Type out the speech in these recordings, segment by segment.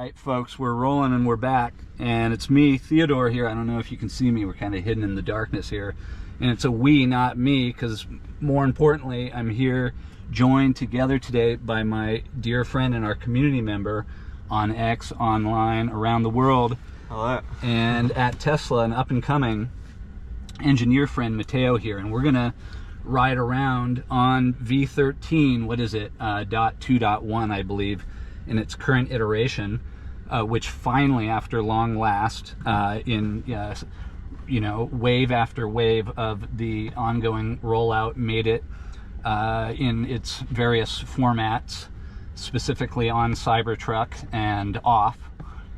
right, folks, we're rolling and we're back, and it's me, Theodore, here. I don't know if you can see me. We're kind of hidden in the darkness here, and it's a we, not me, because more importantly, I'm here joined together today by my dear friend and our community member on X, online, around the world. Hello. And at Tesla, an up-and-coming engineer friend, Matteo, here, and we're gonna ride around on V13, what is it, .2.1, I believe, in its current iteration, which finally, after long last, in wave after wave of the ongoing rollout, made it in its various formats, specifically on Cybertruck and off.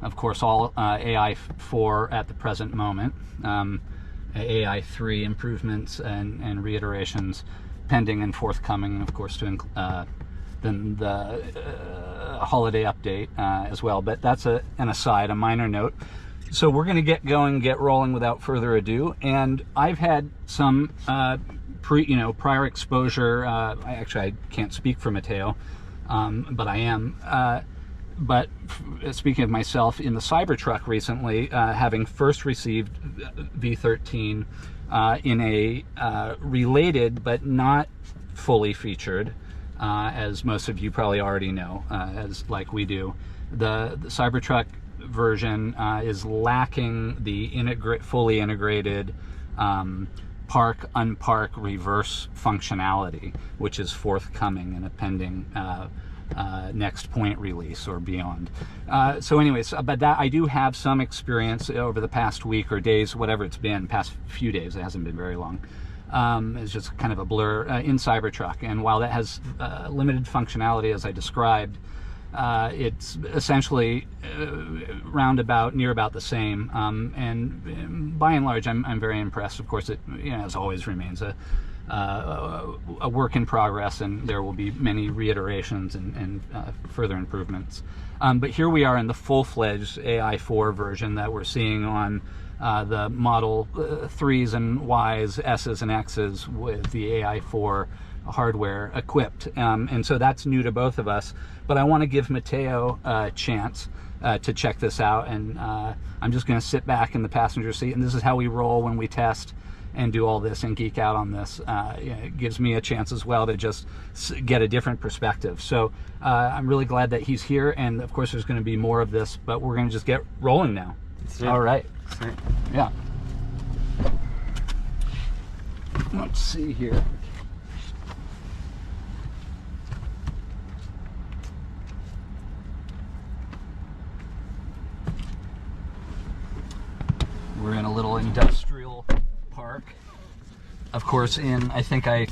Of course, all AI4 at the present moment. AI3 improvements and reiterations pending and forthcoming, of course, to then the holiday update as well. But that's an aside, a minor note. So we're going to get going, get rolling without further ado. And I've had some prior exposure. I can't speak for Matteo, but I am. But speaking of myself, in the Cybertruck recently, having first received V13 in a related but not fully featured, as most of you probably already know, as like we do, the Cybertruck version is lacking the fully integrated park, unpark, reverse functionality, which is forthcoming in a pending next point release or beyond. So anyways, but that I do have some experience over the past week or days, whatever it's been, past few days. It hasn't been very long. It's just kind of a blur in Cybertruck. And while that has limited functionality, as I described, it's essentially near about the same. And by and large, I'm very impressed. Of course, it as always remains a work in progress, and there will be many reiterations and further improvements. But here we are in the full-fledged AI4 version that we're seeing on the Model 3s and Ys, S's and X's with the AI4 hardware equipped. And so that's new to both of us. But I want to give Matteo a chance to check this out. And I'm just going to sit back in the passenger seat. And this is how we roll when we test and do all this and geek out on this. It gives me a chance as well to just get a different perspective. So I'm really glad that he's here, and of course there's going to be more of this, but we're going to just get rolling now. All right. Sweet. Yeah. Let's see here. We're in a little industrial park. Of course, I think I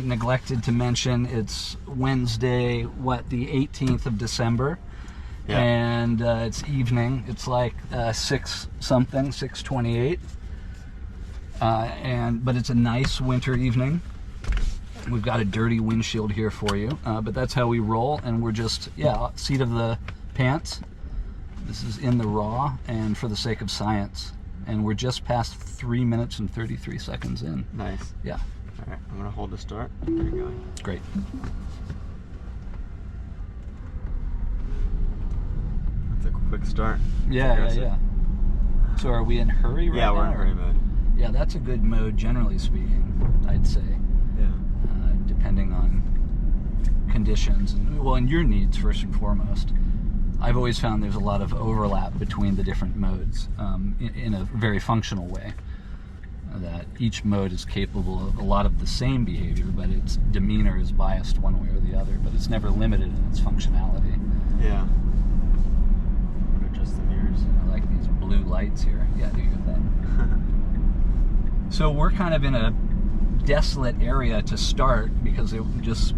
neglected to mention it's Wednesday, the 18th of December. Yeah. And it's evening. It's like 6:28. But it's a nice winter evening. We've got a dirty windshield here for you, but that's how we roll. And we're just seat of the pants. This is in the raw, and for the sake of science. And we're just past 3 minutes and 33 seconds in. Nice. Yeah. All right, I'm gonna hold the start. There you go. Great. That's a quick start. Yeah. So are we in hurry right now? Yeah, we're in hurry mode. Yeah, that's a good mode, generally speaking, I'd say. Yeah. Depending on conditions and your needs first and foremost. I've always found there's a lot of overlap between the different modes in a very functional way. That each mode is capable of a lot of the same behavior, but its demeanor is biased one way or the other, but it's never limited in its functionality. Yeah. I'm gonna adjust the mirrors. I like these blue lights here. Yeah, do you get that? So we're kind of in a desolate area to start because it just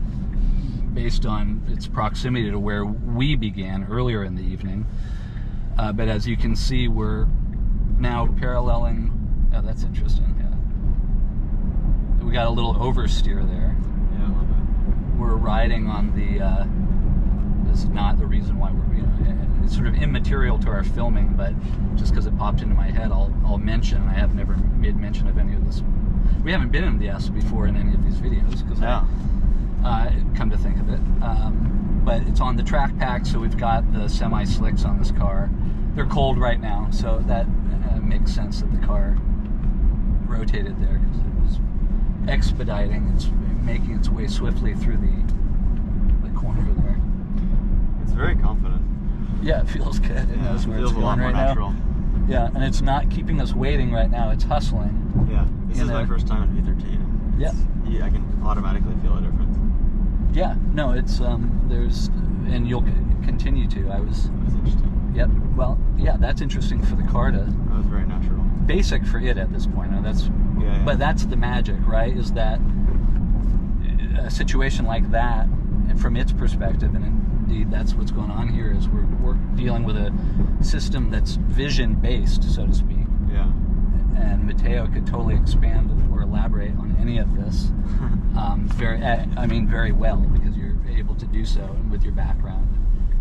based on its proximity to where we began earlier in the evening. But as you can see, we're now paralleling. Oh, that's interesting. Yeah, we got a little oversteer there. Yeah, a little bit. We're riding on the. This is not the reason why we're. It's sort of immaterial to our filming, but just because it popped into my head, I'll mention. I have never made mention of any of this. We haven't been in the S before in any of these videos because. Yeah. Come to think of it. but it's on the track pack, so we've got the semi-slicks on this car. They're cold right now, so that makes sense that the car rotated there, because it was expediting. It's making its way swiftly through the corner there. It's very confident. Yeah, it feels good. It knows where it's going right now. Yeah, and it's not keeping us waiting right now. It's hustling. Yeah, this is my first time in V13. Yeah. I can automatically feel a difference. Yeah, no, it's there's, and you'll continue to. That was interesting. Yep. Well, yeah, that's interesting for the car to. That was very natural. Basic for it at this point. Now that's. Yeah. But that's the magic, right? Is that a situation like that, and from its perspective, and indeed that's what's going on here, is we're dealing with a system that's vision based, so to speak. Yeah. And Matteo could totally expand or elaborate on any of this, very well, because you're able to do so, and with your background,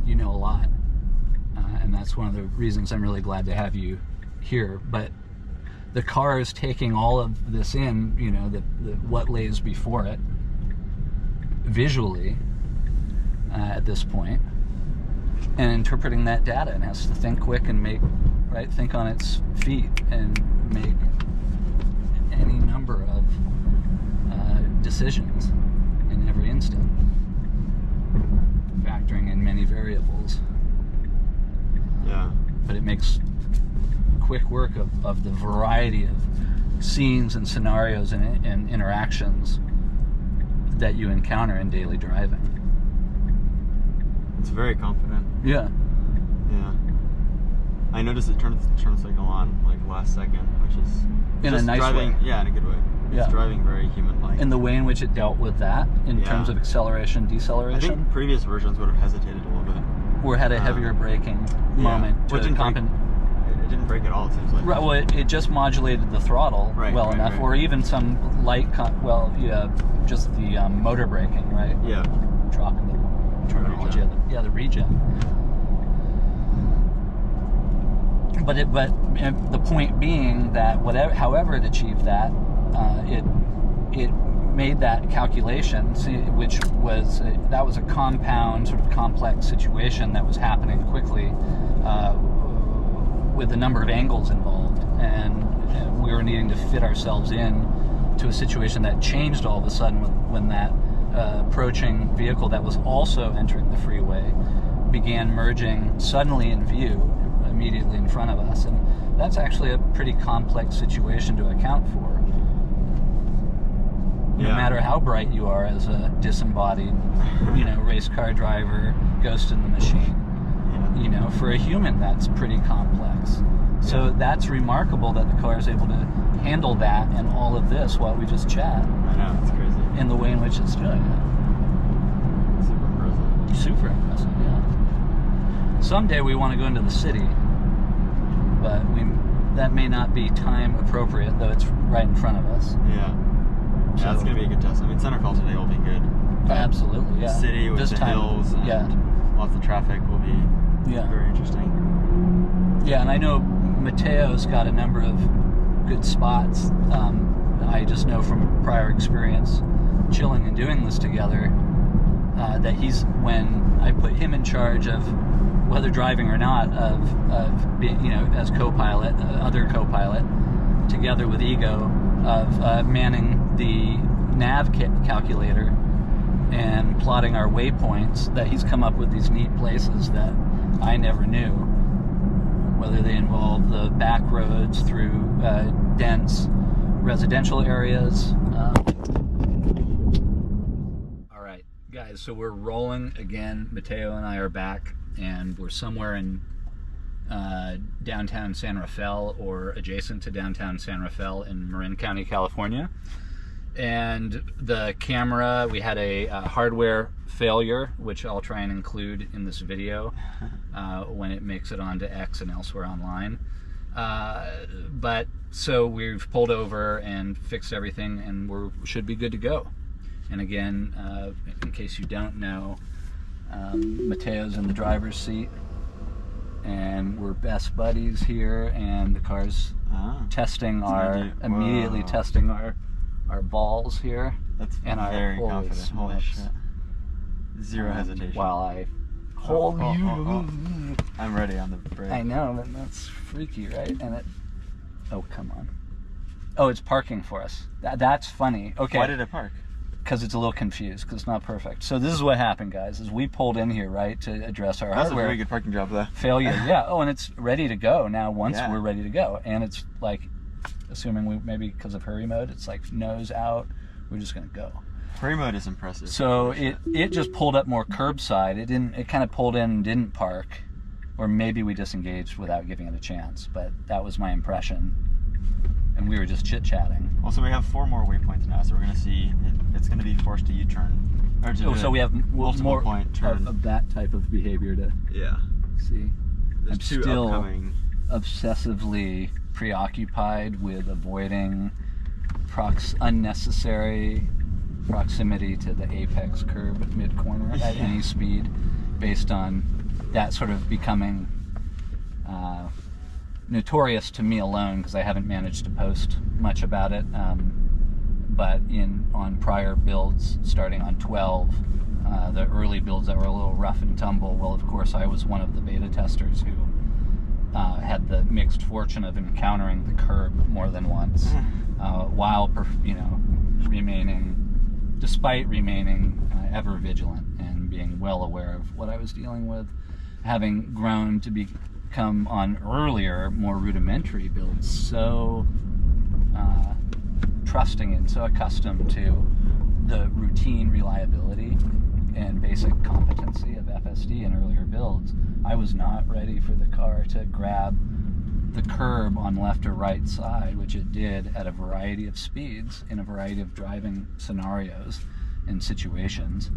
you know a lot, and that's one of the reasons I'm really glad to have you here. But the car is taking all of this in, you know, what lays before it visually at this point, and interpreting that data, and has to think quick and think on its feet and make any number of decisions in every instant, factoring in many variables. Yeah. But it makes quick work of the variety of scenes and scenarios and interactions that you encounter in daily driving. It's very confident. Yeah. Yeah. I noticed it turned the signal on like last second, which is in a nice driving, way. Yeah, in a good way. It's driving very human-like. In the way in which it dealt with that, in terms of acceleration, deceleration. I think previous versions would have hesitated a little bit. Or had a heavier braking moment. It didn't brake at all, it seems like. Right, well, it just modulated the throttle well enough, or even some light, just the motor braking, right? Yeah. Dropping the terminology. The regen. But the point being that however it achieved that, it made that calculation, which was that was a compound, sort of complex situation that was happening quickly, with a number of angles involved, and we were needing to fit ourselves in to a situation that changed all of a sudden when that approaching vehicle that was also entering the freeway began merging suddenly in view immediately in front of us, and that's actually a pretty complex situation to account for. No matter how bright you are as a disembodied, race car driver, ghost in the machine, for a human that's pretty complex. So that's remarkable that the car is able to handle that and all of this while we just chat. I know, it's crazy. In the way in which it's doing it. Super impressive. Super impressive, yeah. Someday we want to go into the city, but that may not be time appropriate, though it's right in front of us. Yeah. Yeah, it's going to be a good test. I mean, Center Fall today will be good. Absolutely, yeah. The city with the hills and lots of traffic will be very interesting. Yeah, and I know Matteo's got a number of good spots. I just know from prior experience chilling and doing this together that when I put him in charge of, whether driving or not, of being, as co-pilot, other co-pilot, together with Ego, of manning the nav calculator and plotting our waypoints, that he's come up with these neat places that I never knew, whether they involve the back roads through dense residential areas. All right, guys, so we're rolling again. Matteo and I are back, and we're somewhere in downtown San Rafael, or adjacent to downtown San Rafael in Marin County, California. And the camera, we had a hardware failure, which I'll try and include in this video when it makes it onto X and elsewhere online. But so we've pulled over and fixed everything, and we should be good to go. And again, in case you don't know, Matteo's in the driver's seat, and we're best buddies here, and the car's immediately testing our balls here. That's and very confident. Holy shit. Zero hesitation. While I hold you. I'm ready on the brake. I know, but that's freaky, right? And it. Oh, come on. Oh, it's parking for us. That's funny. Okay. Why did it park? Because it's a little confused, because it's not perfect. So this is what happened, guys, is we pulled in here, right, to address our That's hardware. a very good parking job, though. Failure, yeah. Oh, and it's ready to go now once Yeah. we're ready to go. And it's like, assuming we, maybe because of hurry mode, it's like nose out, we're just going to go. Hurry mode is impressive. So it just pulled up more curbside. It kind of pulled in and didn't park, or maybe we disengaged without giving it a chance, but that was my impression. And we were just chit-chatting. Also, we have 4 more waypoints now, so we're going to see it's going to be forced to U-turn. Or to So we have multiple more point turn. of that type of behavior to see. There's I'm 2 still upcoming. obsessively preoccupied with avoiding unnecessary proximity to the apex curb at mid-corner at any speed, based on that sort of becoming notorious to me alone, because I haven't managed to post much about it, but on prior builds starting on 12, the early builds that were a little rough and tumble, well, of course I was one of the beta testers who had the mixed fortune of encountering the curb more than once, while despite remaining ever vigilant and being well aware of what I was dealing with, having grown to become on earlier, more rudimentary builds so trusting and so accustomed to the routine reliability and basic competency of FSD in earlier builds. I was not ready for the car to grab the curb on left or right side, which it did at a variety of speeds in a variety of driving scenarios and situations,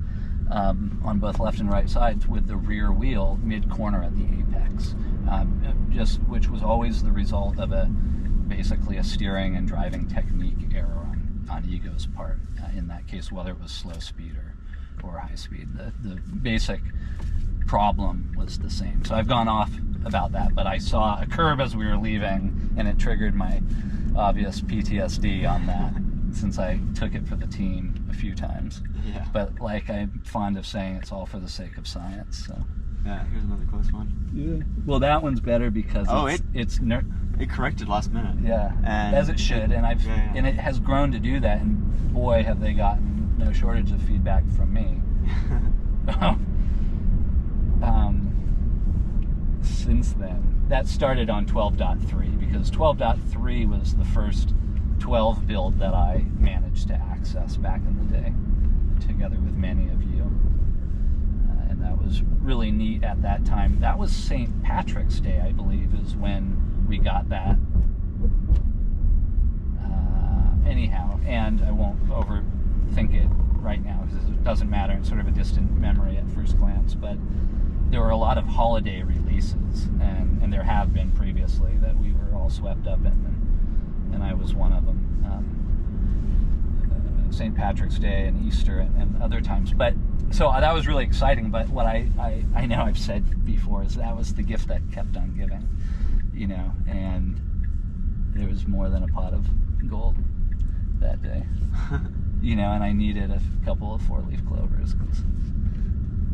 on both left and right sides, with the rear wheel mid-corner at the apex, which was always the result of basically a steering and driving technique error on Ego's part, in that case, whether it was slow speed or high speed. The basic problem was the same. So I've gone off about that, but I saw a curb as we were leaving, and it triggered my obvious PTSD on that, since I took it for the team a few times. Yeah. But like I'm fond of saying, it's all for the sake of science. So. Yeah, here's another close one. Yeah. Well, that one's better because it corrected last minute. Yeah, and as it should, and and it has grown to do that. And boy, have they gotten no shortage of feedback from me. Since then, that started on 12.3, because 12.3 was the first 12 build that I managed to access back in the day, together with many of you. And that was really neat at that time. That was St. Patrick's Day, I believe, is when we got that. Anyhow, and I won't overthink it right now, because it doesn't matter. It's sort of a distant memory at first glance, but there were a lot of holiday releases, and there have been previously, that we were all swept up in, and I was one of them. St. Patrick's Day and Easter and other times. But so that was really exciting. But what I know I've said before is that was the gift that kept on giving, and there was more than a pot of gold that day, and I needed a couple of 4-leaf clovers because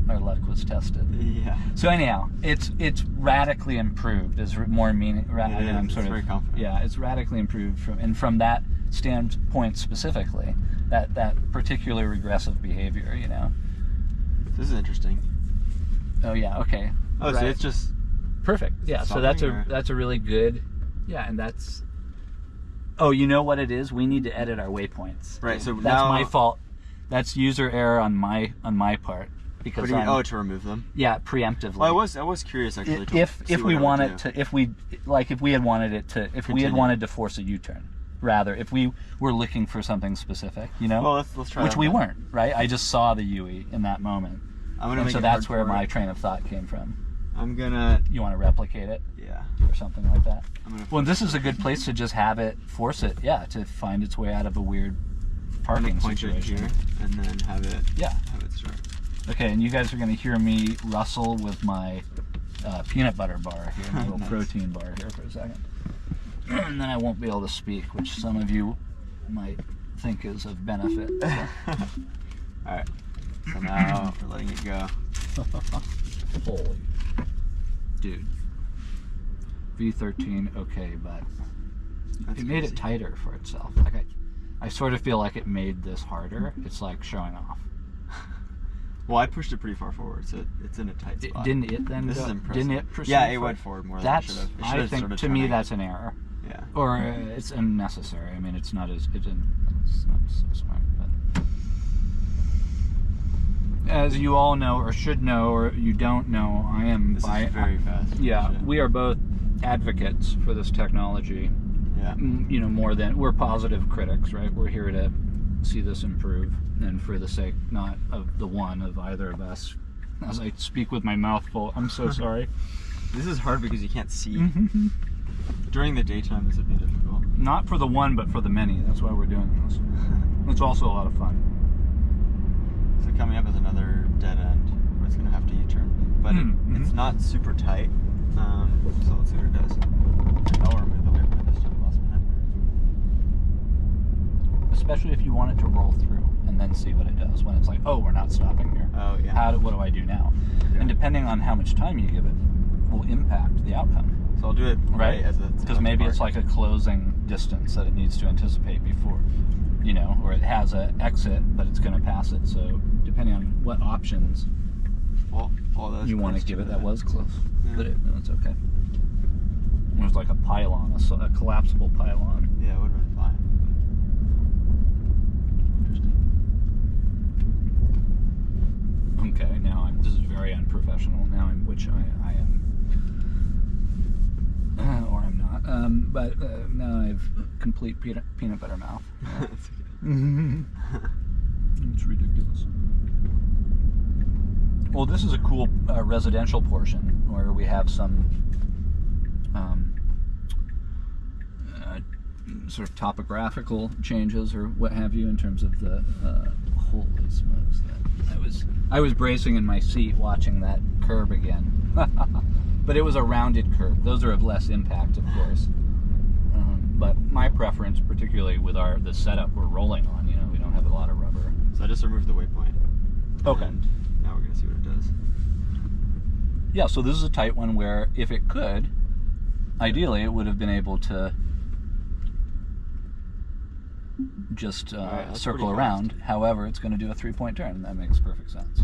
our luck was tested. Yeah. So anyhow, it's radically improved. It's more meaning. It's very confident. Yeah, it's radically improved from that standpoint specifically. That particular regressive behavior, This is interesting. Oh yeah. Okay. Oh, right. So it's just perfect. Yeah. So that's a really good. Yeah, and that's. Oh, you know what it is? We need to edit our waypoints. Right. So that's now, my fault. That's user error on my part. Because to remove them? Yeah, preemptively. Well, I was curious actually. If we had wanted to force a U-turn, rather, if we were looking for something specific, Well, let's try. Which we weren't, right? I just saw the UE in that moment, so that's where my train of thought came from. I'm gonna. You want to replicate it? Yeah. Or something like that. Well, this is a good place to just force it, to find its way out of a weird parking situation. Here, and then have it. Yeah. Have it start. Okay, and you guys are going to hear me rustle with my peanut butter bar here, my little protein bar here for a second. And then I won't be able to speak, which some of you might think is of benefit. So. Alright. So now we're letting it go. Holy. Dude. V13, okay, but That's it made crazy. it tighter for itself. Like I sort of feel like it made this harder. It's like showing off. Well, I pushed it pretty far forward, so it's in a tight spot. Didn't it then? This is impressive. Didn't it proceed? Yeah, it went forward more than it should That's, have. It should I have think, started to me, turning. that's an error. Yeah. Or it's unnecessary. I mean, it's not as, it's not so smart. But as you all know, or should know, or you don't know, I am This is very fast. Yeah, Shit. we are both advocates for this technology. Yeah. You know, more than we're positive critics, right? We're here to see this improve, and for the sake not of the one of either of us. As I speak with my mouth full, I'm so sorry. This is hard because you can't see. During the daytime, this would be difficult. Not for the one, but for the many. That's why we're doing this. It's also a lot of fun. So coming up is another dead end where it's going to have to U-turn. But it's not super tight. So let's see what it does. I'll remove the wiper this time last minute. Especially if you want it to roll through and then see what it does when it's like, oh, we're not stopping here. Oh, yeah. What do I do now? Yeah. And depending on how much time you give it will impact the outcome. So I'll do it Right? as Because maybe it's like a closing distance that it needs to anticipate before, you know, or it has an exit, but it's going to pass it. So depending on what options you want to give it, that was close. Yeah. But no, it's okay. It was like a pylon, a collapsible pylon. Yeah, it would have been fine. Interesting. Okay, now this is very unprofessional. Now which I am, or I'm not. But now I have complete peanut butter mouth. That's okay. It's ridiculous. Well, this is a cool residential portion where we have some sort of topographical changes or what have you in terms of the holy smokes! I was bracing in my seat watching that curb again, but it was a rounded curb. Those are of less impact, of course. But my preference, particularly with the setup we're rolling on, you know, we don't have a lot of rubber. So I just removed the waypoint. Okay. And now we're going to see what it does. Yeah, so this is a tight one where if it could, ideally it would have been able to just Right, circle pretty around. fast. However, it's going to do a 3-point turn, and that makes perfect sense.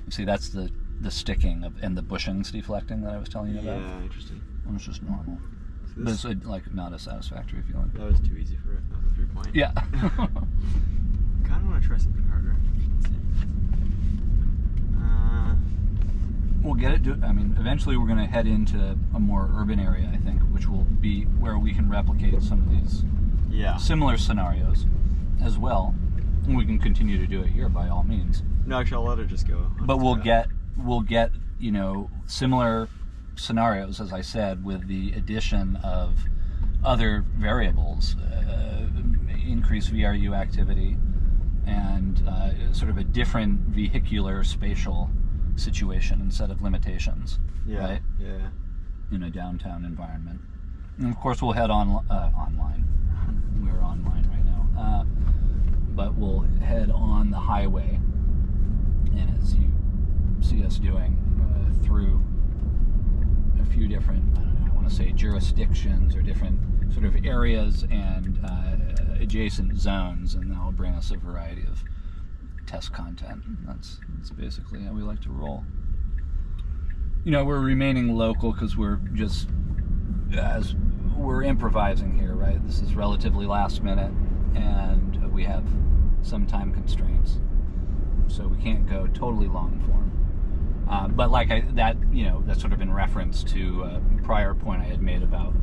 You see, that's the sticking and the bushings deflecting that I was telling you about. Yeah, interesting. It's just normal. So But this, it's like not a satisfactory feeling. that was too easy for it. That was a 3-point. Yeah. Kind of want to try something harder. Let's see. We'll get it. I mean, eventually we're going to head into a more urban area, I think, which will be where we can replicate some of these Yeah. similar scenarios as well. And we can continue to do it here by all means. No, actually, I'll let it just go. But we'll get you know, similar scenarios, as I said, with the addition of other variables, increased VRU activity, and sort of a different vehicular spatial situation instead of limitations, Yeah. right? Yeah. In a downtown environment. And of course, we'll head online. We're online right now. But we'll head on the highway, and as you see us doing, through a few different, I want to say jurisdictions or different sort of areas and adjacent zones, and that'll bring us a variety of test content. That's basically how we like to roll. You know, we're remaining local because we're improvising here, right? This is relatively last minute, and we have some time constraints, so we can't go totally long form. But that's sort of in reference to a prior point I had made about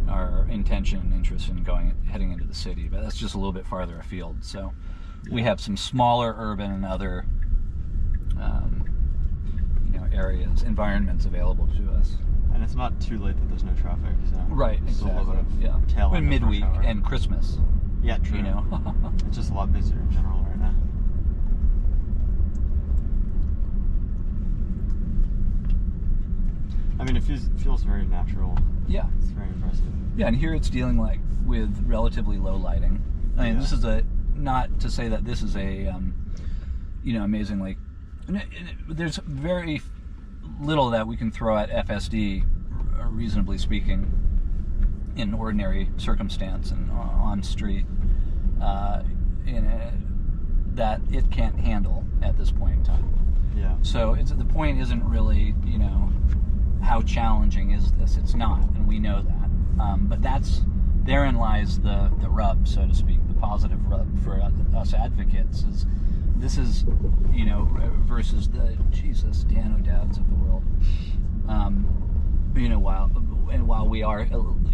our intention and interest in heading into the city, but that's just a little bit farther afield. So we have some smaller urban and other areas, environments available to us. And it's not too late that there's no traffic, so Right, it's a little exactly. bit of tail When end of rush midweek hour. and Christmas, Yeah, true. you know. It's just a lot busier in general right now. I mean, it feels very natural. Yeah. It's very impressive. Yeah, and here it's dealing with relatively low lighting. I mean, Yeah. this is not to say that this is a amazingly there's very little that we can throw at FSD, reasonably speaking, in ordinary circumstance and on street, that it can't handle at this point in time. Yeah. So the point isn't really, how challenging is this? It's not, and we know that. But therein lies the rub, so to speak, the positive rub for us advocates is this is, versus the Dan O'Dowds of the world. While we are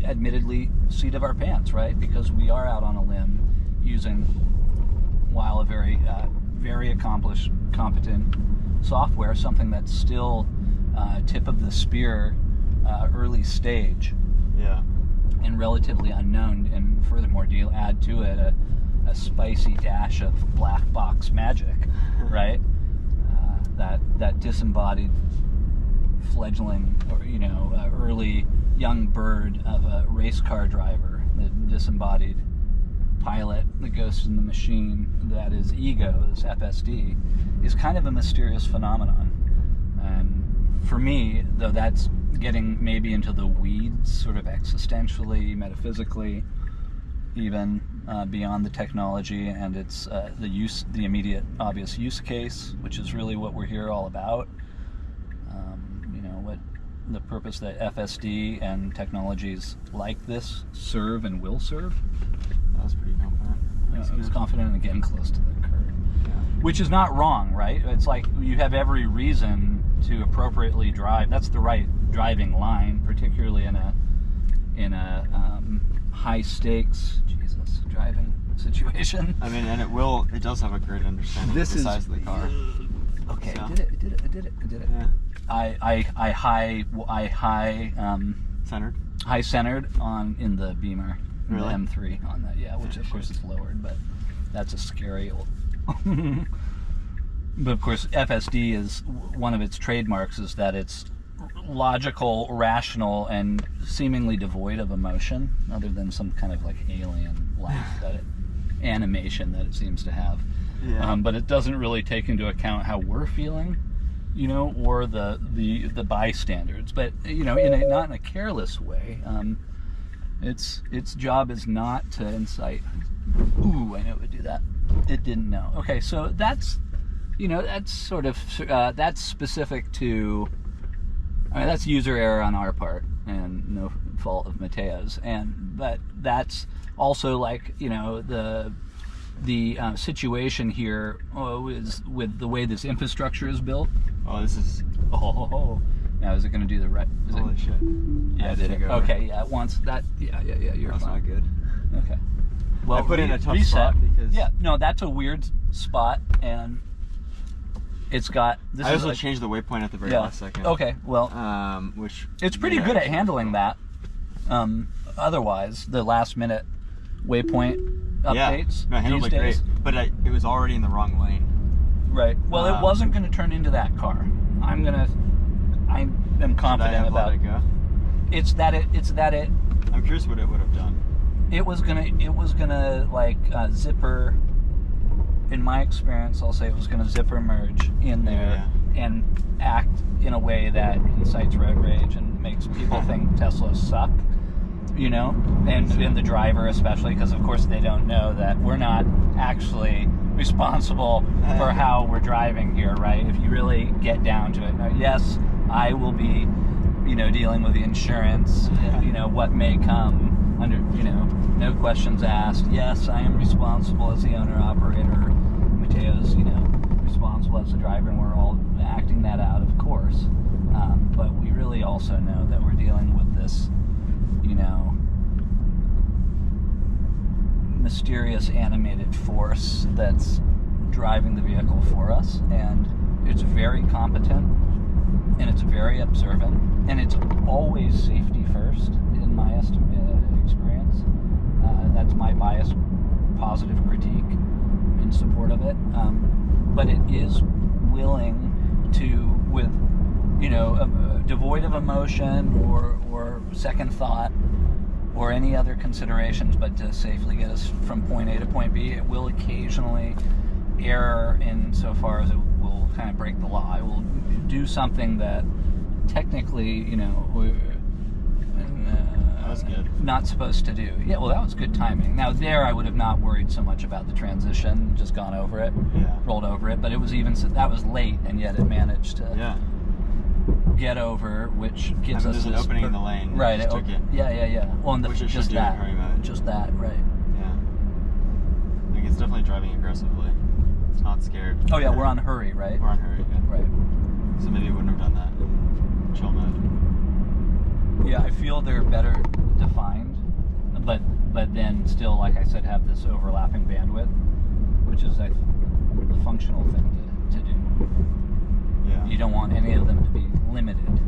admittedly seat of our pants, right? Because we are out on a limb using, while a very accomplished, competent software, something that's still tip of the spear, early stage. Yeah. And relatively unknown, and furthermore, do you add to it a spicy dash of black box magic, right? That disembodied fledgling, or early young bird of a race car driver, the disembodied pilot, the ghost in the machine that is ego, this FSD, is kind of a mysterious phenomenon. And for me, though that's getting maybe into the weeds, sort of existentially, metaphysically, even beyond the technology and its the immediate obvious use case, which is really what we're here all about. What the purpose that FSD and technologies like this serve and will serve. That was pretty confident. I was confident in getting close to the curve, which is not wrong, right? It's like you have every reason to appropriately drive. That's the right driving line, particularly in a high stakes driving situation. I mean, and it does have a great understanding of the size of the car. Okay, so. I did it. Yeah. I high centered. High centered in the Beamer, really? The M3 on that, which of course is lowered, but that's a scary old. But of course, FSD is one of its trademarks is that it's logical, rational, and seemingly devoid of emotion, other than some kind of like alien life animation that it seems to have. Yeah. But it doesn't really take into account how we're feeling, or the bystanders. But not in a careless way. Its job is not to incite. Ooh, I know it would do that. It didn't know. Okay, so that's sort of that's specific to. That's user error on our part and no fault of Mateo's. But that's also like the situation here is with the way this infrastructure is built. Oh, this is. Oh, now is it going to do the right? Holy shit! Yeah, did it? Okay, yeah. Once that, yeah. You're That's fine. not good. Okay. Well, I put in a tough reset. spot because. Yeah, no, that's a weird spot, and it's got. I also changed the waypoint at the very last second. Okay, well, which it's pretty good at handling that. Otherwise, the last minute waypoint updates. Yeah, no, handled it great, but it was already in the wrong lane. Right. Well, it wasn't going to turn into that car. I am confident about. Let it go? It's that it. I'm curious what it would have done. It was gonna like zipper. In my experience, I'll say it was gonna zipper merge in there and act in a way that incites road rage and makes people think Teslas suck. And the driver especially, because of course they don't know that we're not actually responsible for how we're driving here, right? If you really get down to it. Now, yes, I will be, dealing with the insurance, what may come under, no questions asked. Yes, I am responsible as the owner-operator. Mateo's, responsible as the driver, and we're all acting that out, of course. But we really also know that we're dealing with this, mysterious animated force that's driving the vehicle for us, and it's very competent, and it's very observant, and it's always safety first in my experience. That's my biased positive critique in support of it, but it is willing to, with devoid of emotion or second thought or any other considerations, but to safely get us from point A to point B. It will occasionally err in so far as it will kind of break the law. I will do something that technically, you know, we're That was good. not supposed to do. Yeah, well, that was good timing. Now there, I would have not worried so much about the transition, just gone over it, Yeah. rolled over it. But it was that was late, and yet it managed to Yeah. get over, which gives us There's an opening in the lane. Right. Just took it. Yeah. Well, and Which it just should do in that, hurry mode. just that, right? Yeah. Like it's definitely driving aggressively. It's not scared. Oh yeah, we're on hurry, right? We're on hurry. Yeah. Right. So maybe it wouldn't have done that in chill mode. Yeah, I feel they're better defined, but then still, like I said, have this overlapping bandwidth, which is a functional thing to do. Yeah. You don't want any of them to be limited,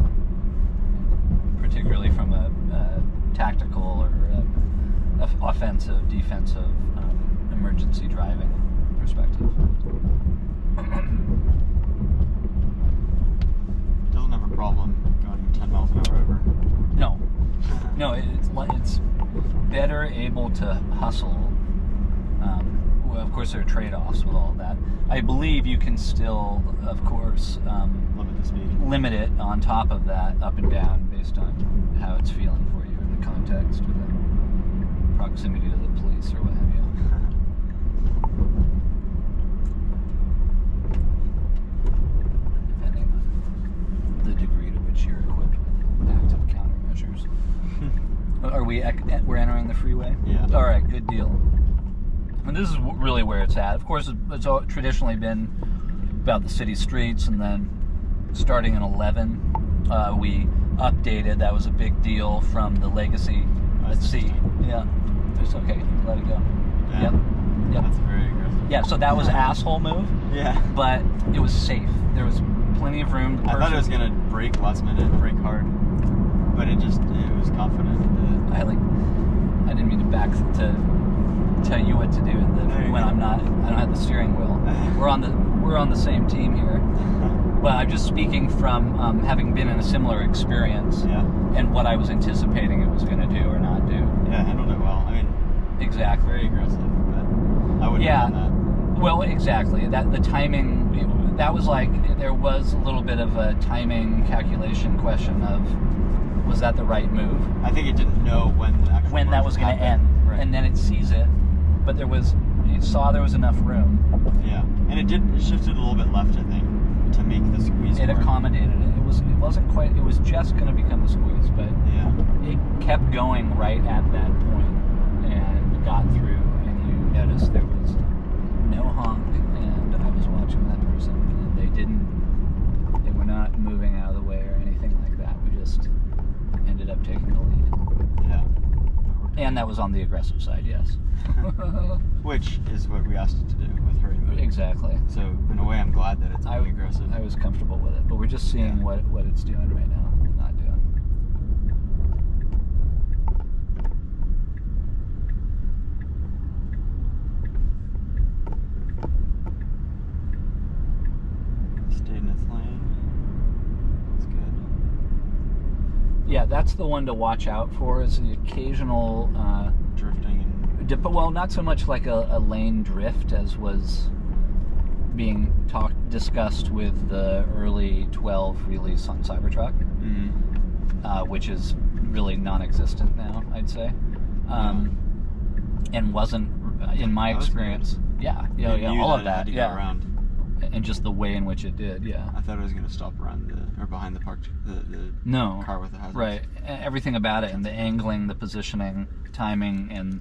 particularly from a tactical or offensive, defensive, emergency driving perspective. Doesn't have a problem going 10 miles an hour over. No, it's better able to hustle. Well, of course, there are trade-offs with all of that. I believe you can still, of course, Limit the speed. limit it on top of that, up and down, based on how it's feeling for you, or the context, or the proximity to the police, or what have you. Depending on the degree to which you're equipped with active countermeasures. We're entering the freeway? Yeah. All right, good deal. And this is really where it's at. Of course, it's traditionally been about the city streets, and then starting in 11, we updated. That was a big deal from the legacy. Let's see. Yeah. It's okay. Let it go. Yeah. Yep. That's very aggressive. Yeah, so that was asshole move, Yeah. but it was safe. There was plenty of room. I thought it was gonna brake last minute, brake hard, but it was confident. I didn't mean to tell you what to do when I don't have the steering wheel. We're on the same team here. Well, I'm just speaking from having been in a similar experience, Yeah. and what I was anticipating it was going to do or not do. Yeah, handled it well. I mean, Exactly. very aggressive, but I wouldn't Yeah. have done Well, exactly. The timing, that was like, there was a little bit of a timing calculation question of, was that the right move? that. I think it didn't know when the actual When that merge was going to happened. end. Right. And then it sees it, but it saw there was enough room. Yeah, and it shifted a little bit left, I think, to make the squeeze It work. accommodated it. It wasn't quite, it was just going to become a squeeze, but Yeah. it kept going right at that point and got through, and you noticed there was no honk, and I was watching that person, and they were not moving out of the way or anything like that. We just ended up taking the lead. Yeah. And that was on the aggressive side, yes. Which is what we asked it to do with hurry mode. Exactly. So in a way, I'm glad that it's being aggressive. I was comfortable with it, but we're just seeing what it's doing right now, and not doing. Stayed in its lane. It's good. Yeah, that's the one to watch out for, is the occasional Drifting and well, not so much like a lane drift as was being discussed with the early 12 release on Cybertruck, which is really non-existent now, I'd say, and wasn't, in my experience, yeah, all of that, to go around. and just the way in which it did, yeah. I thought it was going to stop around or behind the parked the car with the hazards. Right, everything about it, and the angling, the positioning, timing, and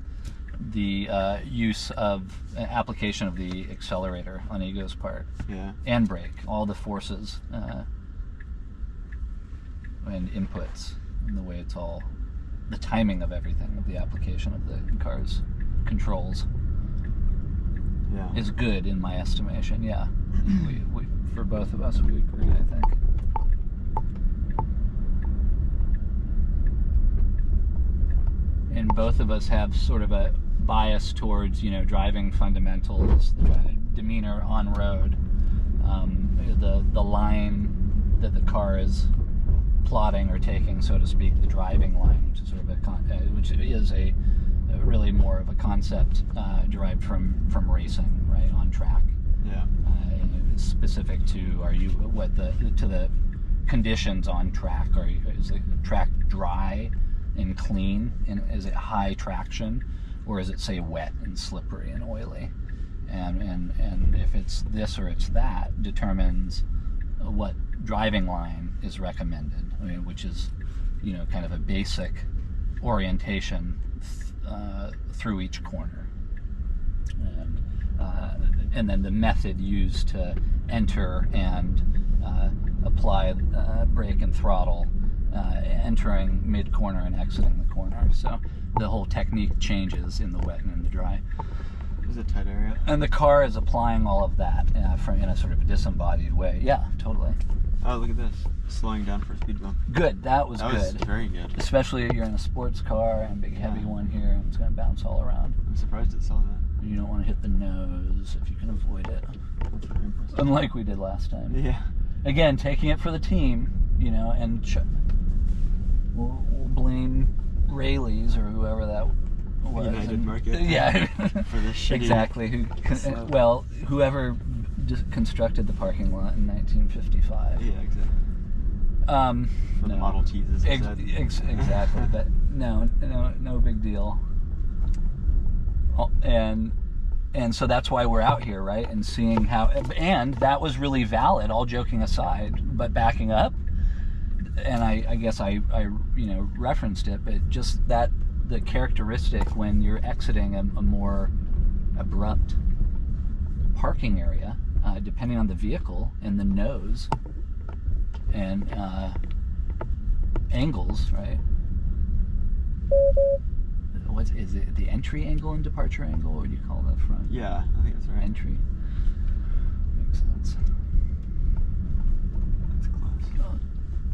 the use of application of the accelerator on Ego's part, and brake, all the forces and inputs, and the way it's all, the timing of everything, of the application of the car's controls, is good in my estimation. Yeah, we for both of us, we agree, I think. And both of us have sort of a bias towards, driving fundamentals, the demeanor on road, the line that the car is plotting or taking, so to speak, the driving line, which is sort of which is a really more of a concept derived from racing, right, on track. Yeah. specific to the conditions on track? Is the track dry and clean, and is it high traction, or is it, say, wet and slippery and oily? And if it's this or it's that, determines what driving line is recommended. I mean, which is, kind of a basic orientation through each corner, and then the method used to enter and apply brake and throttle, entering mid-corner and exiting the corner. So the whole technique changes in the wet and in the dry. Is it a tight area? And the car is applying all of that in a sort of a disembodied way. Yeah, totally. Oh, look at this. Slowing down for a speed bump. Good. That was good. That was very good. Especially if you're in a sports car and a big heavy one here, and it's going to bounce all around. I'm surprised it saw that. You don't want to hit the nose if you can avoid it. That's very impressive. Unlike we did last time. Yeah. Again, taking it for the team, and we'll blame Rayleigh's or whoever that was. United Market. Yeah. For this shitty... Exactly. Whoever constructed the parking lot in 1955. Yeah, exactly. For the Model Ts, as I said. Exactly. But no big deal. And so that's why we're out here, right? And seeing how, and that was really valid, all joking aside, but backing up, and I guess I referenced it, but just that, the characteristic when you're exiting a more abrupt parking area, depending on the vehicle and the nose and angles, right? Is it the entry angle and departure angle? What would you call that front? Yeah, I think that's right. Entry. Makes sense. That's close.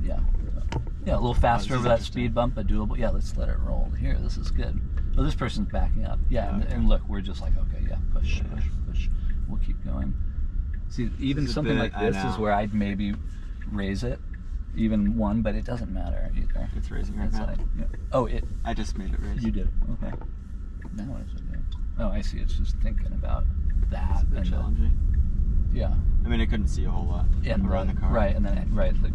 Yeah. Yeah, a little faster over that speed bump, but doable. Yeah, let's let it roll. Here, this is good. Well, this person's backing up. Yeah, okay. and look, we're just like, okay, yeah, push. We'll keep going. See, even something like this is where I'd maybe raise it. Even one, but it doesn't matter either. It's raising right now. Oh, I just made it raise. You did. Okay. Now what is it doing? Oh, I see. It's just thinking about that. It's a bit challenging. Yeah. I mean, I couldn't see a whole lot around the car. Right, and then the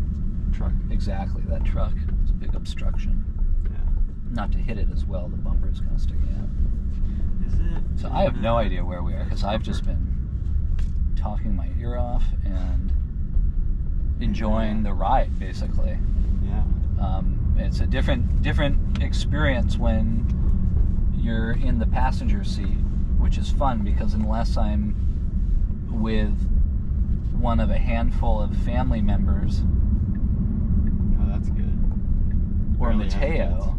truck. Exactly, that truck. It's a big obstruction. Yeah. Not to hit it as well. The bumper is kind of sticking out. Is it? So I have no idea where we are because I've just been talking my ear off and enjoying the ride, basically. Yeah. It's a different experience when you're in the passenger seat, which is fun because unless I'm with one of a handful of family members, oh, that's good. or Barely Mateo,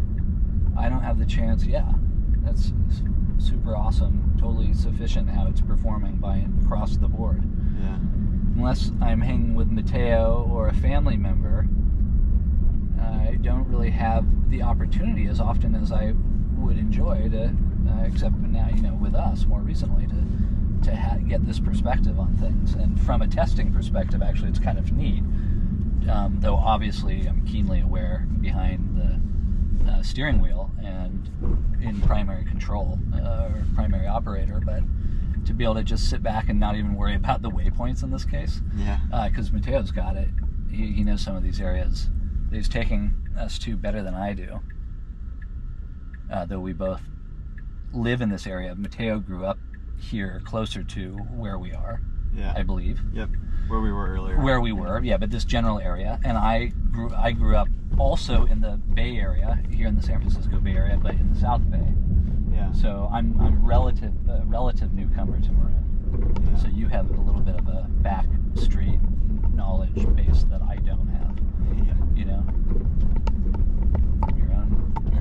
I don't have the chance. Yeah, that's super awesome. Totally sufficient how it's performing across the board. Yeah. Unless I'm hanging with Mateo or a family member, I don't really have the opportunity as often as I would enjoy to, except now, with us more recently, to get this perspective on things. And from a testing perspective, actually, it's kind of neat. Though obviously I'm keenly aware behind the steering wheel and in primary control or primary operator, but to be able to just sit back and not even worry about the waypoints in this case. Yeah. Because Mateo's got it. He knows some of these areas that he's taking us to better than I do. Though we both live in this area. Mateo grew up here closer to where we are, I believe. Yep. Where we were earlier. Where we were, yeah, but this general area. And I grew up also in the Bay Area, here in the San Francisco Bay Area, but in the South Bay. Yeah. So I'm relative newcomer to Marin. Yeah. So you have a little bit of a back street knowledge base that I don't have. Yeah. Your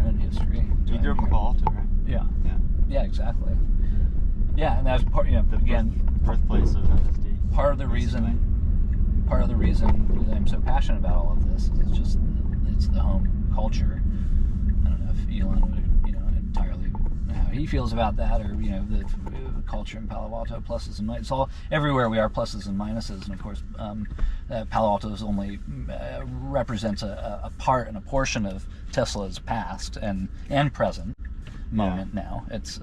own history. You grew up in Palo Alto, right? Yeah. Yeah. Yeah, exactly. Yeah, and that's part. Birthplace of FSD. Part of the reason that I'm so passionate about all of this is it's the home culture. I don't know if Elon would entirely how he feels about that, or the culture in Palo Alto, pluses and minuses. It's all everywhere we are, pluses and minuses, and of course Palo Alto is only represents a part and a portion of Tesla's past and present moment. Now it's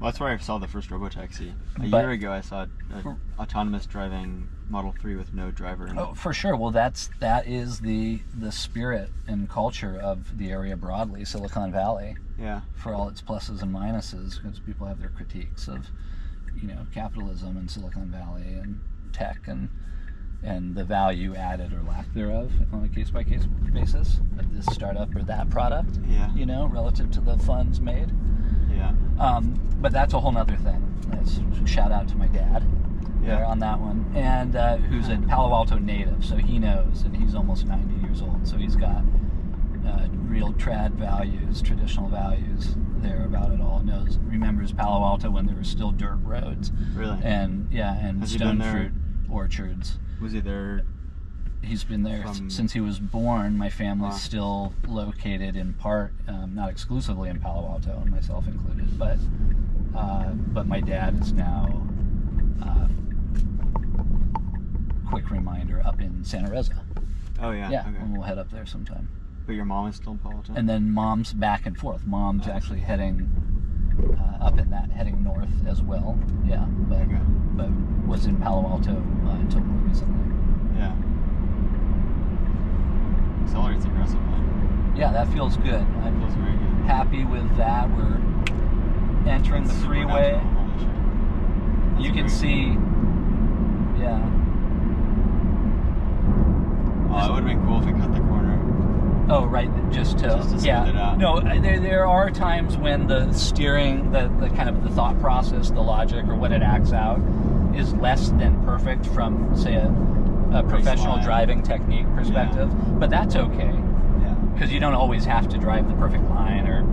Well, that's where I saw the first robotaxi. A But- year ago, I saw an autonomous driving Model 3 with no driver in it. Oh, for sure. Well, that is the spirit and culture of the area broadly, Silicon Valley, Yeah. for all its pluses and minuses, because people have their critiques of, capitalism in Silicon Valley and tech and the value added or lack thereof on a case-by-case basis of this startup or that product, Yeah. Relative to the funds made. Yeah. But that's a whole nother thing. That's, shout out to my dad there Yeah. on that one, and who's a Palo Alto native, so he knows, and he's almost 90 years old, so he's got real trad values, traditional values there about it all. Remembers Palo Alto when there were still dirt roads. Really? And Has he stone been there? fruit orchards. Was he there? He's been there since he was born. My family's still located in part, not exclusively in Palo Alto, and myself included, but my dad is now, quick reminder, up in Santa Rosa. Oh, yeah. Yeah, Okay. and we'll head up there sometime. But your mom is still in Palo Alto? And then mom's back and forth. Mom's actually heading heading north as well. Yeah, but was in Palo Alto until more recently. Yeah. Accelerates aggressively. Yeah, that feels good. I'm Feels very good. happy with that. We're entering the freeway. Supernatural. Holy shit. That's You can great. see, yeah. Oh, it would have been cool if it cut the corner. Oh, right, just to smooth yeah. it out. No, there are times when the steering, the kind of the thought process, the logic, or what it acts out, is less than perfect from, say, a professional line. driving technique perspective. But that's okay, Yeah. because you don't always have to drive the perfect line or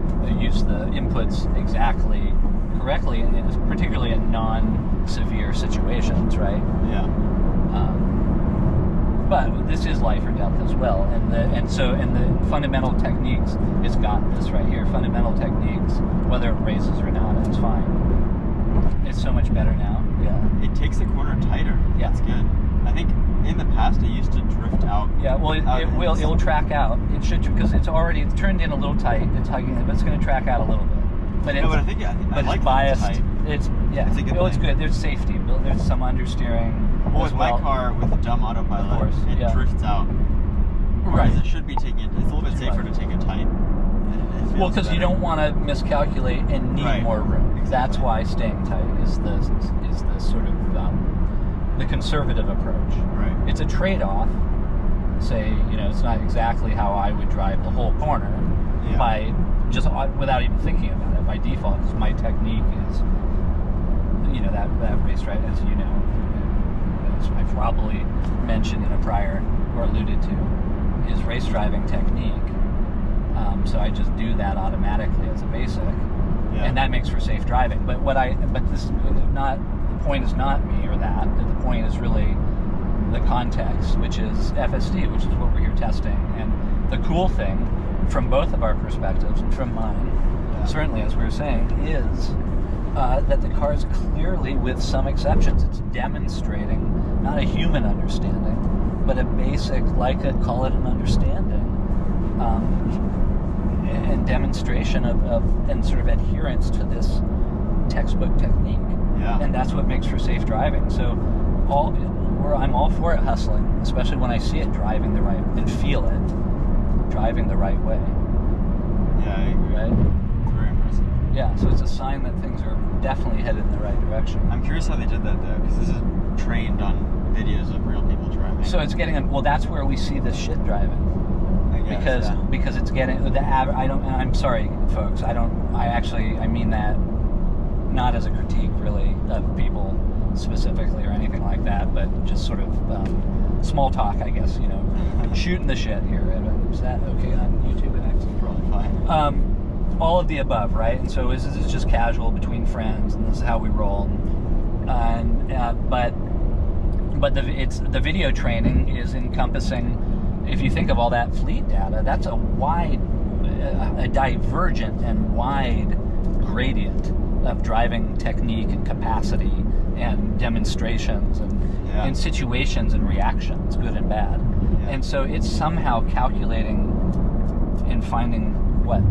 use the inputs exactly correctly, particularly in non-severe situations, right? Yeah. But this is life or death as well, and the fundamental techniques. It's got this right here. Fundamental techniques, whether it races or not, it's fine. It's so much better now. Yeah. It takes the corner tighter. Yeah. That's good. I think in the past it used to drift out. Yeah. Well, it'll track out. It should, because it's turned in a little tight. It's hugging it, but it's going to track out a little bit. But it's, No, but I think I but like it's biased. that tight. It's It's a good It's thing. good. There's safety. There's some understeering. Well, as with my car, with the dumb autopilot, Of course, it yeah. drifts out. Right. Whereas it should be taken. It's a little bit safer to take it tight. Well, because you don't want to miscalculate and need Right. more room. Exactly. That's why staying tight is the sort of the conservative approach. Right. It's a trade-off. Say, it's not exactly how I would drive the whole corner Yeah. by just without even thinking about it by default. Because my technique is, that race drive, as you know, as I probably mentioned in a prior or alluded to, is race driving technique. So I just do that automatically as a basic, and that makes for safe driving. But the point is not me or that. The point is really the context, which is FSD, which is what we're here testing. And the cool thing, from both of our perspectives and from mine, certainly as we were saying, is that the car is clearly, with some exceptions, it's demonstrating not a human understanding, but a basic, call it an understanding, and demonstration of and sort of adherence to this textbook technique. Yeah. And that's what makes for safe driving. So I'm all for it hustling, especially when I see it driving the right and feel it driving the right way. Yeah, I agree. Right? It's very impressive. Yeah, so it's a sign that things are definitely headed in the right direction. I'm curious how they did that though, because this is trained on videos of real people driving. So it's getting that's where we see this shit driving. I guess, Because it's getting I'm sorry, folks. I mean that not as a critique really of people specifically or anything like that, but just sort of small talk, I guess. Shooting the shit here. Is that okay on YouTube? Probably fine. All of the above, right? And so this is just casual between friends, and this is how we roll. And but the video training is encompassing. If you think of all that fleet data, that's a divergent and wide gradient of driving technique and capacity and demonstrations and situations and reactions, good and bad. Yeah. And so it's somehow calculating and finding what I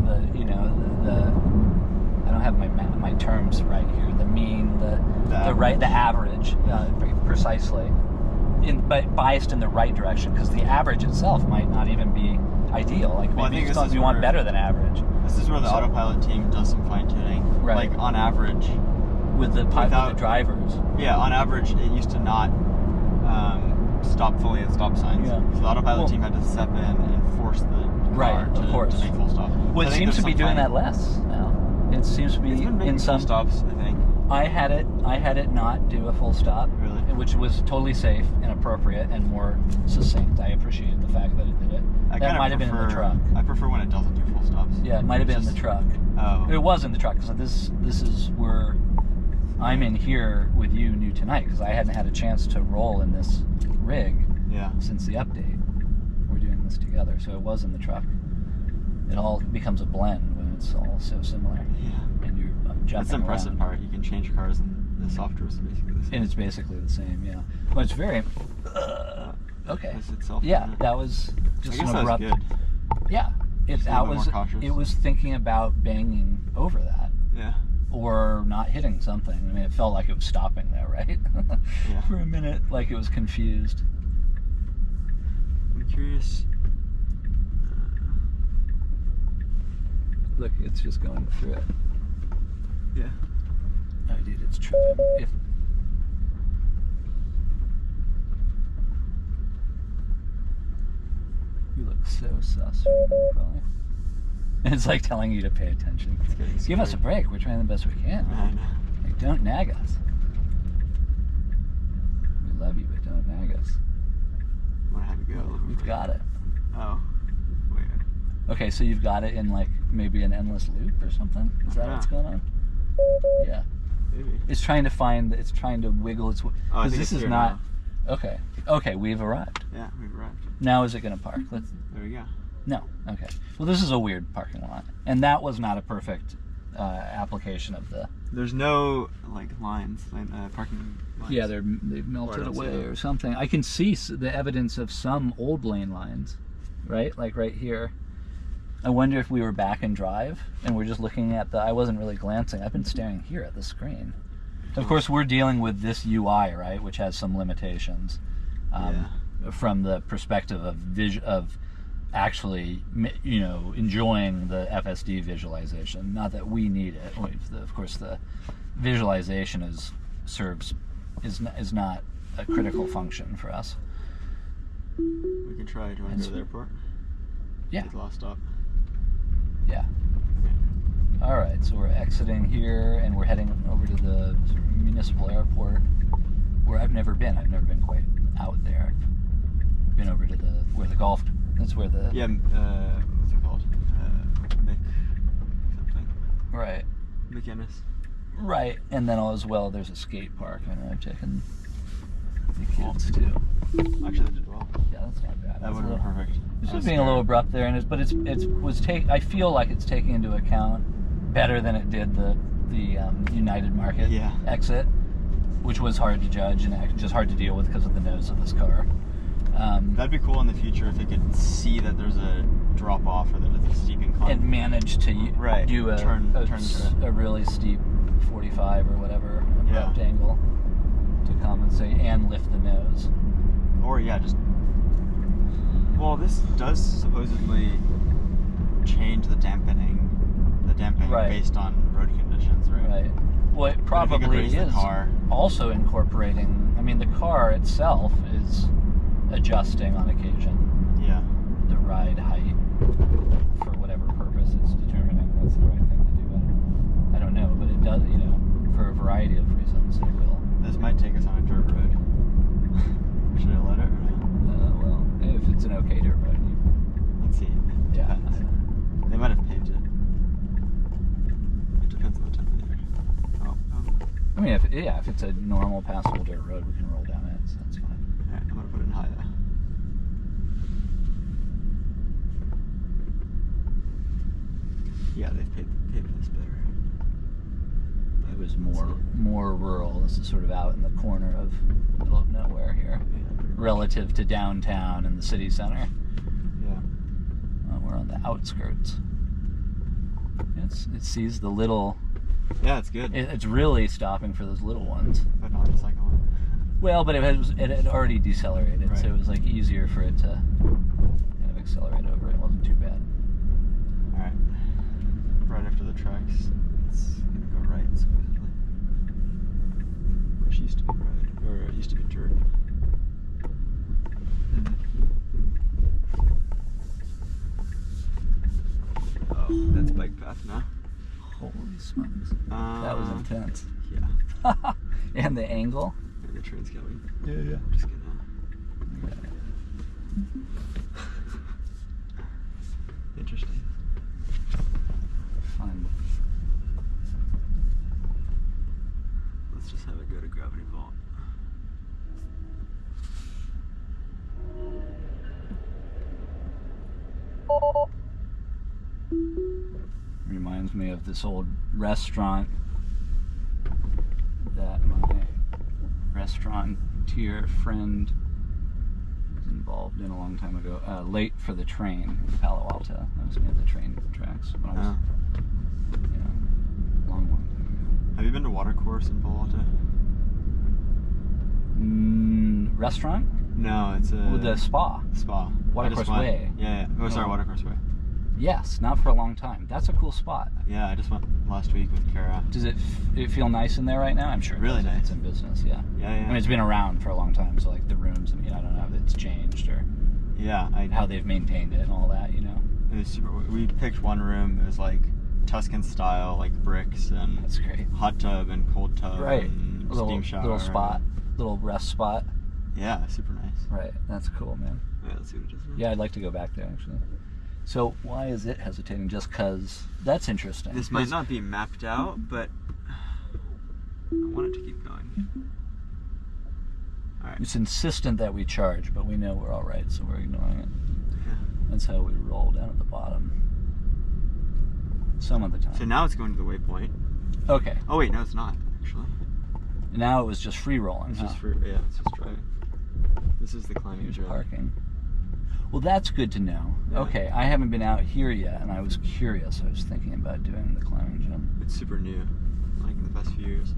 don't have my terms right here. The mean, the average, precisely. But biased in the right direction, because the average itself might not even be ideal. Like maybe we want better than average. This is where the autopilot team does some fine tuning. Right. Like on average, with the drivers. Yeah, on average, it used to not stop fully at stop signs. Yeah. So the autopilot team had to step in and force the car to make full stop. Well, it seems to be doing that less now. It seems to be in some stops, I think. I had it not do a full stop, really? Which was totally safe and appropriate and more succinct. I appreciated the fact that it did it. That might have been in the truck. I prefer when it doesn't do full stops. Yeah, it might have been in the truck. Oh. It was in the truck, because this is where I'm in here with you new tonight, because I hadn't had a chance to roll in this rig since the update. We're doing this together, so it was in the truck. It all becomes a blend when it's all so similar. Yeah. And you're jumping That's the impressive around. part. You can change cars and the software is basically the same. And it's basically the same, yeah. But it's very... okay. Itself, that was just an abrupt... That was good. Yeah. It was thinking about banging over that. Yeah. Or not hitting something. I mean, it felt like it was stopping there, right? Yeah. For a minute, like it was confused. I'm curious. Look, it's just going through it. Yeah. Oh, dude, it's tripping. You look so sus right now, probably. It's like telling you to pay attention. Give us a break. We're trying the best we can. I know. Like, don't nag us. We love you, but don't nag us. I want to have it go. We've got it. Oh. Wait. Okay, so you've got it in like maybe an endless loop or something? Is that what's going on? Yeah. Maybe. It's trying to wiggle its way. Oh, Because this is not... Now. Okay, we've arrived. Yeah, we've arrived. Now is it going to park? There we go. No. Okay. Well, this is a weird parking lot. And that was not a perfect application of the... There's no, like, lines, parking lines. Yeah, they've melted away or something. I can see the evidence of some old lane lines, right? Like right here. I wonder if we were back in drive and we're just looking at I wasn't really glancing. I've been staring here at the screen. Of course, we're dealing with this UI, right, which has some limitations from the perspective of actually, enjoying the FSD visualization. Not that we need it. Of course, the visualization is not a critical function for us. We can try. Do you want to go to the airport? Yeah. Take the last stop. Yeah. All right, so we're exiting here and we're heading over to the sort of municipal airport, where I've never been. I've never been quite out there. I've been over to where the golf. That's where the what's it called? Mick something. Right. McInnes. Right, and then as well, there's a skate park. I know I've taken the kids too. Actually, they did well. Yeah, that's not bad. That would have been perfect. It's just being a little abrupt there, I feel like it's taking into account better than it did the United Market exit, which was hard to judge and just hard to deal with because of the nose of this car. That'd be cool in the future if it could see that there's a drop off or that it's a steep incline. And manage to do a really steep 45 or whatever abrupt angle to compensate and lift the nose. Or well, this does supposedly change the damping based on road conditions, right? Right. Well, it probably is also incorporating. I mean, the car itself is adjusting on occasion. Yeah. The ride height for whatever purpose it's determining that's the right thing to do. I don't know, but it does. For a variety of reasons, it will. This might take us on a dirt road. Should I let it? Well, if it's an okay dirt road. Let's see. Yeah. They might have paved it. It depends on the time of the year. Oh. I mean, if it's a normal passable dirt road, we can roll down it, so that's fine. Alright, I'm gonna put it in high though. Yeah, they've paved this better. It was more rural. This is sort of out in the corner of middle of nowhere here, relative to downtown and the city center. Yeah. We're on the outskirts. It sees the little Yeah, it's good. It's really stopping for those little ones. But not the second one. Well, but it had already decelerated, so it was like easier for it to kind of accelerate over. It wasn't too bad. All right. Right after the tracks, it's gonna go right supposedly. Which used to be right, or it used to be dirt. Oh, that's bike path now. Holy smokes. That was intense. Yeah. And the angle? And the train's coming. Yeah. I'm just gonna. Interesting. Fun. Let's just have it go to gravity vault. Reminds me of this old restaurant that my restaurateur friend was involved in a long time ago. Late for the train in Palo Alto. I was near the train tracks when I was, long time ago. Have you been to Watercourse in Palo Alto? Restaurant? No, it's a... The spa. Spa. Watercourse Way. Yeah. Oh, sorry, Watercourse Way. Yes, not for a long time. That's a cool spot. Yeah, I just went last week with Kara. Does it feel nice in there right now? I'm sure it Really does if nice. It's in business, yeah. Yeah. I mean, it's been around for a long time, so like the rooms, I mean, I don't know if it's changed or how they've maintained it and all that, you know. It was super. We picked one room. It was like Tuscan style, like bricks and That's great. hot tub and cold tub. Right. And steam shower. Little spot, little rest spot. Yeah, super nice. Right. That's cool, man. Yeah, let's see what it is. Yeah, I'd like to go back there actually. So why is it hesitating? Just because? That's interesting. This might not be mapped out, but I want it to keep going. All right. It's insistent that we charge, but we know we're all right, so we're ignoring it. Yeah. That's how we roll down at the bottom. Some of the time. So now it's going to the waypoint. Okay. Oh wait, no, it's not actually. Now it was just free rolling. It's huh? just for it's just driving. This is the climbing Here's trail. parking. Well, that's good to know. Yeah. Okay, I haven't been out here yet, and I was curious. I was thinking about doing the climbing gym. It's super new, like in the past few years.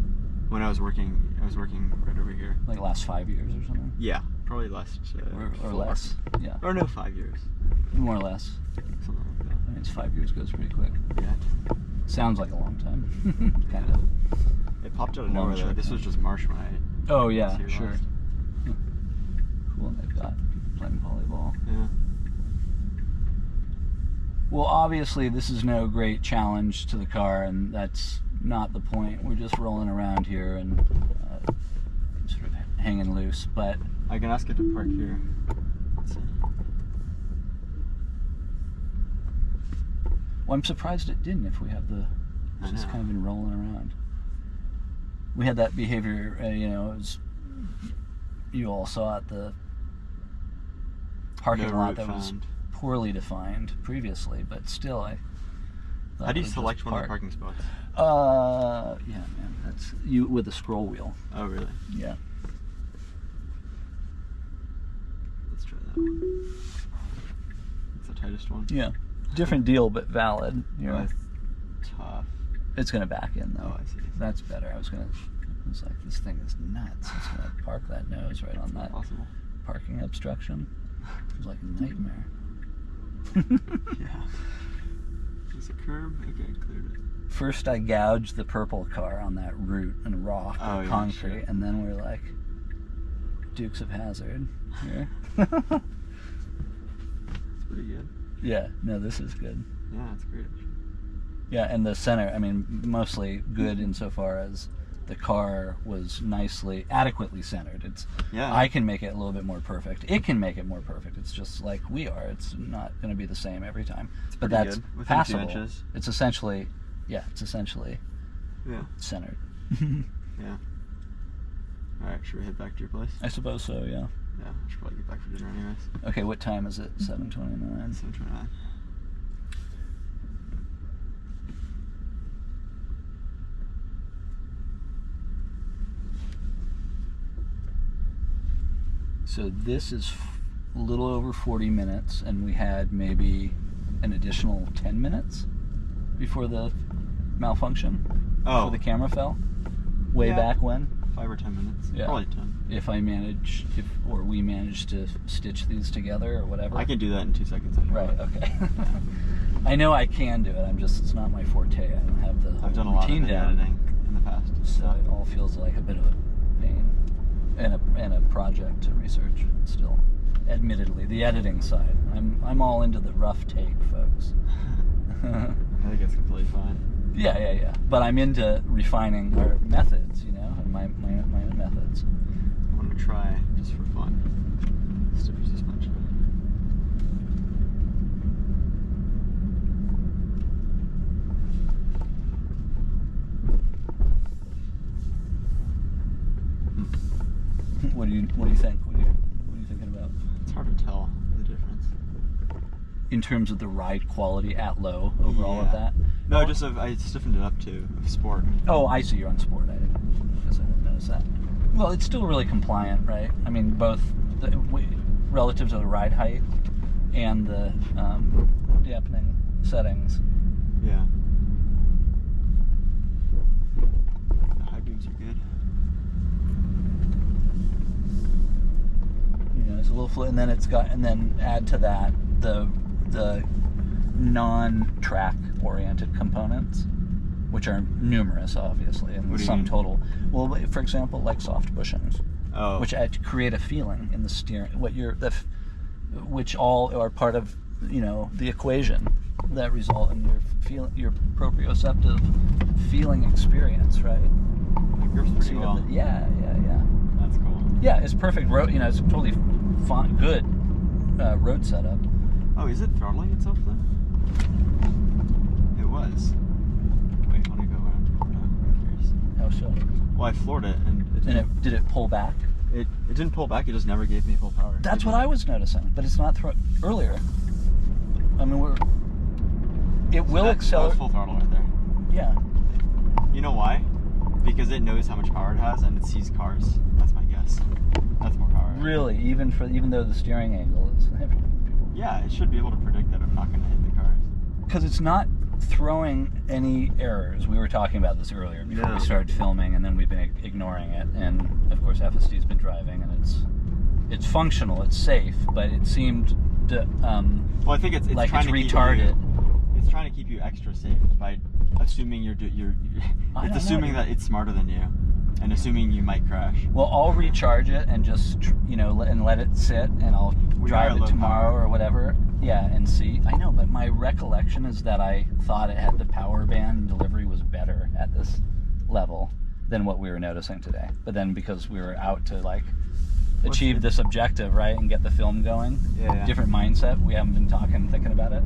When I was working right over here. Like last 5 years or something? Yeah, probably last. Or 4. less. Yeah. Or no, 5 years. More or less. Something like that. I mean, it's 5 years goes pretty quick. Yeah. Sounds like a long time. Kind of. It popped out of Long nowhere though. trip, This huh? was just marsh when I. Oh, was yeah, here sure. last. Cool, and they've got people playing volleyball. Yeah. Well, obviously, this is no great challenge to the car, and that's not the point. We're just rolling around here and sort of hanging loose, but... I can ask it to park here. Let's see. Well, I'm surprised it didn't if we have the... It's just kind of been rolling around. We had that behavior, you know, it was... You all saw at the parking No lot route that was found. poorly defined previously, but still, I... How do you select one of the parking spots? Yeah, man, that's you with the scroll wheel. Oh, really? Yeah. Let's try that one. It's the tightest one. Yeah. Different deal, but valid. You know, That's tough. it's gonna back in though. Oh, I see. That's better. I was like, this thing is nuts. It's gonna park that nose right on that Possible. parking obstruction. It was like a nightmare. Yeah. Is it a curb? Okay, I cleared it. First, I gouged the purple car on that root and rock Oh, yeah, concrete, sure. and then we're like, Dukes of Hazzard here. It's pretty good. Yeah, no, this is good. Yeah, it's great. Yeah, and the center, I mean, mostly good insofar as the car was adequately centered. It's Yeah. I can make it a little bit more perfect. It can make it more perfect. It's just like we are. It's not going to be the same every time. But pretty that's good. Within 2 passable. inches. It's essentially Yeah. centered. Yeah. Alright, should we head back to your place? I suppose so, yeah. Yeah, I should probably get back for dinner anyways. Okay, what time is it? 7:29. 7:29. So this is a little over 40 minutes, and we had maybe an additional 10 minutes before the malfunction. Oh. before the camera fell? Way Yeah. back when? 5 or 10 minutes. Yeah. Probably 10. If we manage to stitch these together or whatever. I can do that in 2 seconds. If you Right, want. okay. I know I can do it. it's not my forte. I don't have the I've done a lot of routine video down. editing in the past. So it all feels like a bit of a pain and a project to research still. Admittedly, the editing side. I'm all into the rough take, folks. I think it's completely fine. Yeah. But I'm into refining our methods, and my own methods. I want to try, just for fun, stiffer suspension. What do you think? What are you thinking about? It's hard to tell the difference. In terms of the ride quality at low, overall of that? No, Oh. just I stiffened it up to sport. Oh, I see. You're on sport. I didn't notice that. Well, it's still really compliant, right? I mean, both relative to the ride height and the dampening settings. Yeah. The high beams are good. It's a little and then and then add to that the non-track oriented components, which are numerous, obviously, and What the do you sum mean? total. Well, for example, like soft bushings, Oh. which create a feeling in the steering. Which all are part of the equation that result in your proprioceptive feeling experience, right? It grips pretty well. Yeah. That's cool. Yeah, it's perfect road. It's totally fine, good road setup. Oh, is it throttling itself then? It was. Wait, let me go around. I'm curious. How so? Well, I floored it and Did it pull back? it didn't pull back. It just never gave me full power. That's what I was noticing, but it's not earlier. I mean, it will that was accelerate. full throttle right there. Yeah. You know why? Because it knows how much power it has and it sees cars. That's my guess. That's more power. Really, even though the steering angle is heavy. Yeah, it should be able to predict that I'm not going to hit the cars. Because it's not throwing any errors. We were talking about this earlier before Yeah. we started filming, and then we've been ignoring it. And of course, FSD's been driving, and it's functional, it's safe, but it seemed to, Well, I think it's like trying it's to keep retarded. It's trying to keep you extra safe by assuming I it's don't assuming know. that it's smarter than you, and assuming you might crash. Well, I'll recharge it and just and let it sit, and I'll We are drive at it low tomorrow power. or whatever. Yeah, and see. I know, but my recollection is that I thought it had the power band and delivery was better at this level than what we were noticing today. But then because we were out to achieve this objective, right, and get the film going, Yeah. different mindset. We haven't been thinking about it.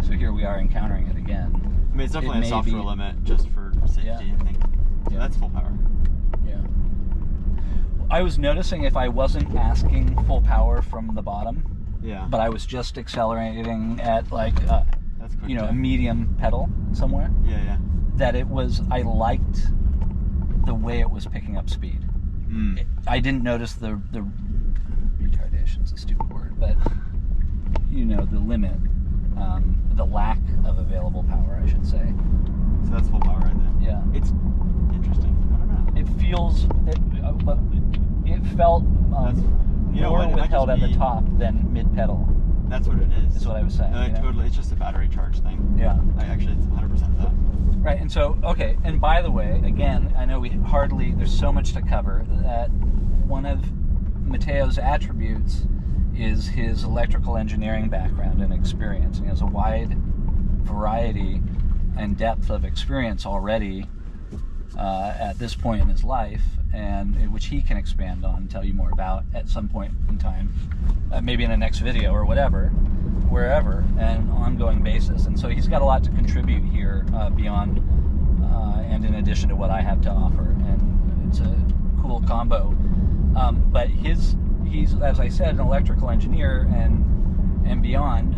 So here we are encountering it again. I mean, it's definitely a may software be- limit just for safety, Yeah. I think. So Yeah. that's full power. Yeah. I was noticing if I wasn't asking full power from the bottom, Yeah. but I was just accelerating at That's quick. a medium pedal somewhere, Yeah. that I liked the way it was picking up speed. Mm. I didn't notice the retardation's a stupid word, but the limit, the lack of available power, I should say. So that's full power right there. Yeah. It's interesting. I don't know. But it felt That's- you know more what, it might withheld just at the be- top than mid pedal. That's what it is. Is what I was saying. No, totally. It's just a battery charge thing. Yeah. It's 100% that. Right, and so, okay, and by the way, again, I know there's so much to cover, that one of Mateo's attributes is his electrical engineering background and experience. He has a wide variety and depth of experience already at this point in his life, and which he can expand on and tell you more about at some point in time, maybe in the next video or whatever, wherever, and an ongoing basis. And so he's got a lot to contribute here beyond and in addition to what I have to offer, and it's a cool combo. But he's, as I said, an electrical engineer and beyond,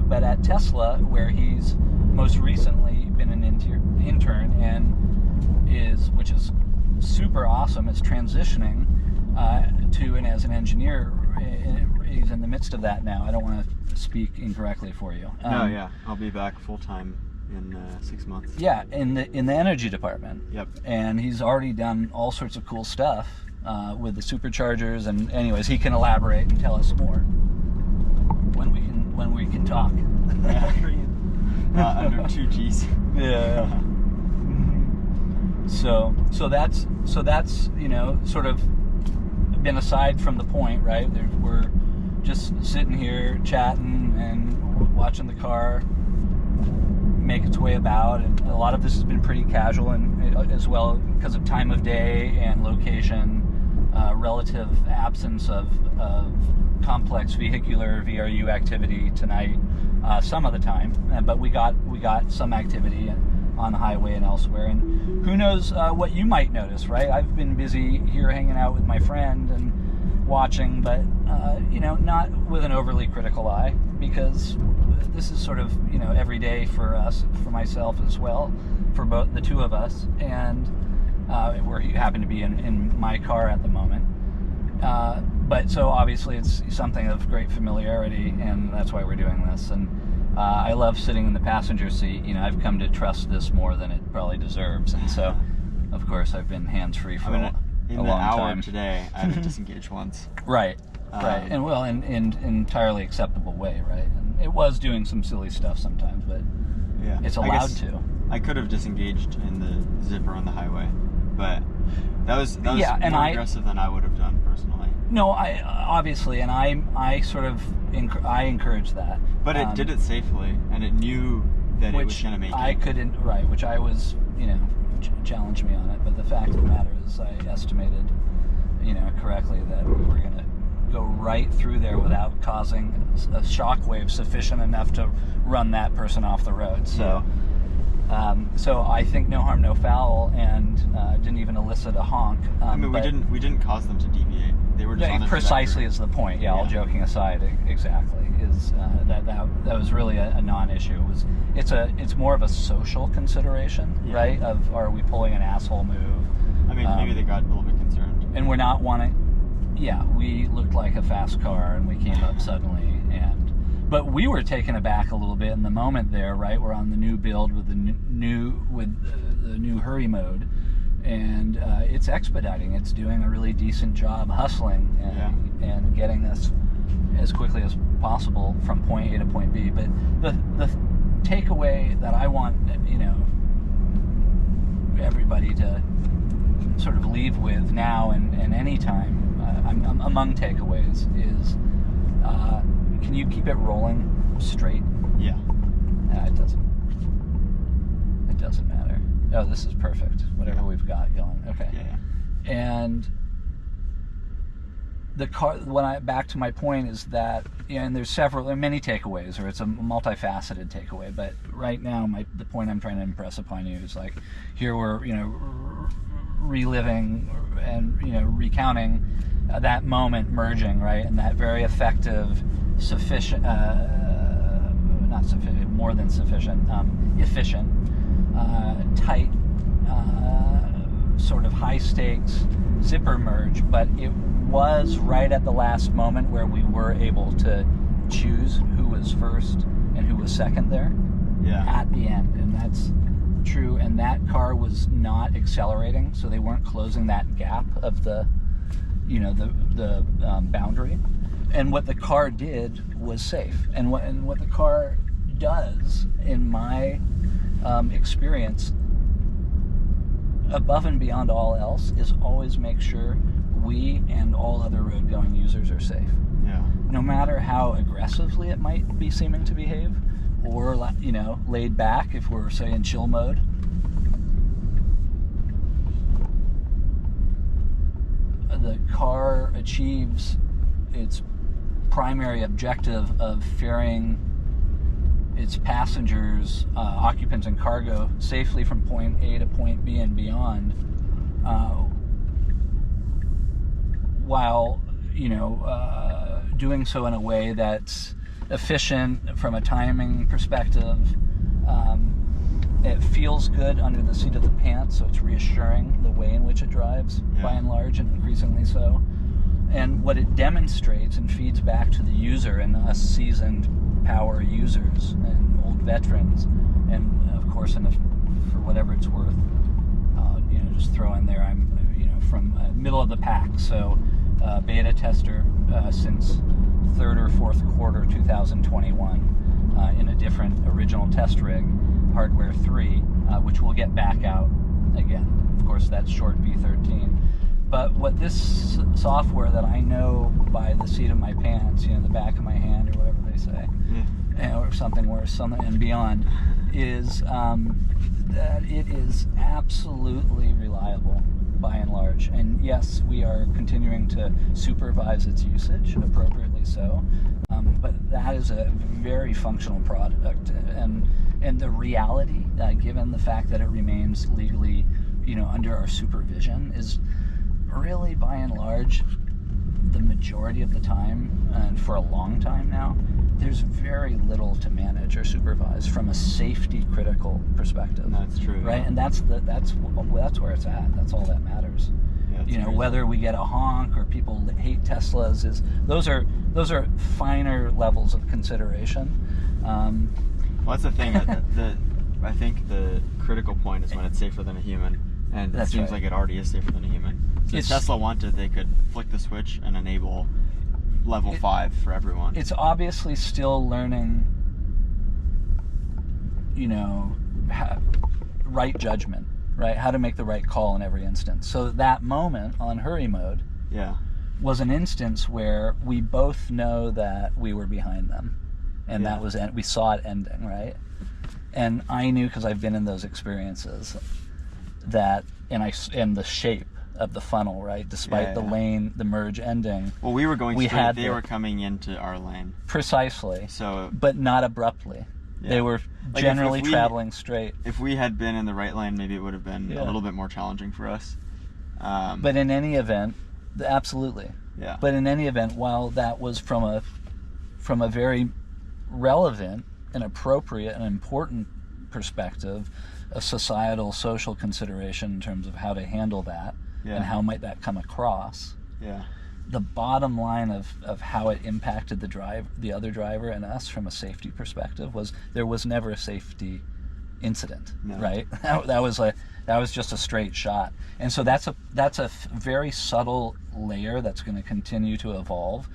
but at Tesla, where he's most recently been an intern and which is super awesome, is transitioning to and as an engineer. He's in the midst of that now. I don't want to speak incorrectly for you. No, yeah. I'll be back full time in 6 months. Yeah, in the energy department. Yep. And he's already done all sorts of cool stuff with the superchargers. And anyways, he can elaborate and tell us more when we can talk. Under 2 Gs. Yeah. So that's sort of been aside from the point, right? We're just sitting here chatting and watching the car make its way about, and a lot of this has been pretty casual, and as well because of time of day and location, relative absence of complex vehicular VRU activity tonight. Some of the time, but we got some activity on the highway and elsewhere, and who knows what you might notice, right? I've been busy here hanging out with my friend and watching, but not with an overly critical eye, because this is sort of every day for us, for myself as well, for both the two of us, and we happen to be in my car at the moment. But so obviously it's something of great familiarity, and that's why we're doing this. And I love sitting in the passenger seat. I've come to trust this more than it probably deserves, and so of course I've been hands-free for a long in the hour time. Today, I had to disengage once. Right, and well, in entirely acceptable way, right? And it was doing some silly stuff sometimes, but yeah, it's allowed to. I could have disengaged in the zipper on the highway, but that was more aggressive than I would have done personally. No, I obviously, and I sort of encourage that. But it did it safely, and it knew that it was going to make I it. couldn't, right, which I was, challenged me on it. But the fact of the matter is, I estimated, correctly that we were going to go right through there without causing a shockwave sufficient enough to run that person off the road. So. So I think no harm, no foul, and didn't even elicit a honk. We didn't cause them to deviate. They were just on their precisely is the point. Yeah, all joking aside, exactly is that was really a non-issue. It's more of a social consideration, right? Of are we pulling an asshole move? Maybe they got a little bit concerned. And we're not wanting. Yeah, we looked like a fast car, and we came up suddenly. But we were taken aback a little bit in the moment there, right? We're on the new build with the new hurry mode, and it's expediting. It's doing a really decent job hustling and getting us as quickly as possible from point A to point B. But the takeaway that I want, everybody to sort of leave with now and any time, I'm among takeaways is. Can you keep it rolling straight? Yeah. It doesn't. It doesn't matter. Oh, this is perfect. Whatever we've got going. Okay. Yeah. And the car. Back to my point is that, and there are many takeaways, or it's a multifaceted takeaway. But right now, the point I'm trying to impress upon you is like, here we're reliving and recounting that moment merging, right, and that very effective. Sufficient, not sufficient, more than sufficient, efficient, tight, sort of high stakes zipper merge, but it was right at the last moment where we were able to choose who was first and who was second there at the end, and that's true. And that car was not accelerating, so they weren't closing that gap of the boundary. And what the car did was safe. And what the car does, in my experience, above and beyond all else, is always make sure we and all other road-going users are safe. Yeah. No matter how aggressively it might be seeming to behave, or laid back if we're, say, in chill mode. The car achieves its primary objective of ferrying its passengers, occupants, and cargo safely from point A to point B and beyond, while doing so in a way that's efficient from a timing perspective. It feels good under the seat of the pants, so it's reassuring the way in which it drives, by and large, and increasingly so. And what it demonstrates and feeds back to the user and us seasoned power users and old veterans, and of course, for whatever it's worth, just throw in there, I'm from middle of the pack, so beta tester since third or fourth quarter 2021 in a different original test rig, hardware 3, which we'll get back out again. Of course, that's short V13. But what this software that I know by the seat of my pants, the back of my hand, or whatever they say, or something worse, something and beyond, is that it is absolutely reliable by and large. And yes, we are continuing to supervise its usage, appropriately so, but that is a very functional product. And the reality, given the fact that it remains legally, under our supervision, is really by and large, the majority of the time, and for a long time now, there's very little to manage or supervise from a safety critical perspective. That's true. Right? And that's where it's at. That's all that matters. Yeah, whether we get a honk or people hate Teslas, those are finer levels of consideration. Well, that's the thing. I think the critical point is when it's safer than a human, and it seems like it already is safer than a human. So if Tesla wanted, they could flick the switch and enable level 5 for everyone. It's obviously still learning, right judgment, right? How to make the right call in every instance. So that moment on hurry mode was an instance where we both know that we were behind them, and that was we saw it ending, right? And I knew, because I've been in those experiences, that and the shape of the funnel, right? Despite the lane, the merge ending. Well, we were going straight. They were coming into our lane. Precisely. So, but not abruptly. Yeah. They were generally traveling straight. If we had been in the right lane, maybe it would have been a little bit more challenging for us. But in any event, absolutely. Yeah. But in any event, while that was from a very relevant and appropriate and important perspective, a societal, social consideration in terms of how to handle that and how might that come across. Yeah. The bottom line of how it impacted the other driver and us from a safety perspective was there was never a safety incident, right? That was just a straight shot. And so that's a very subtle layer that's going to continue to evolve.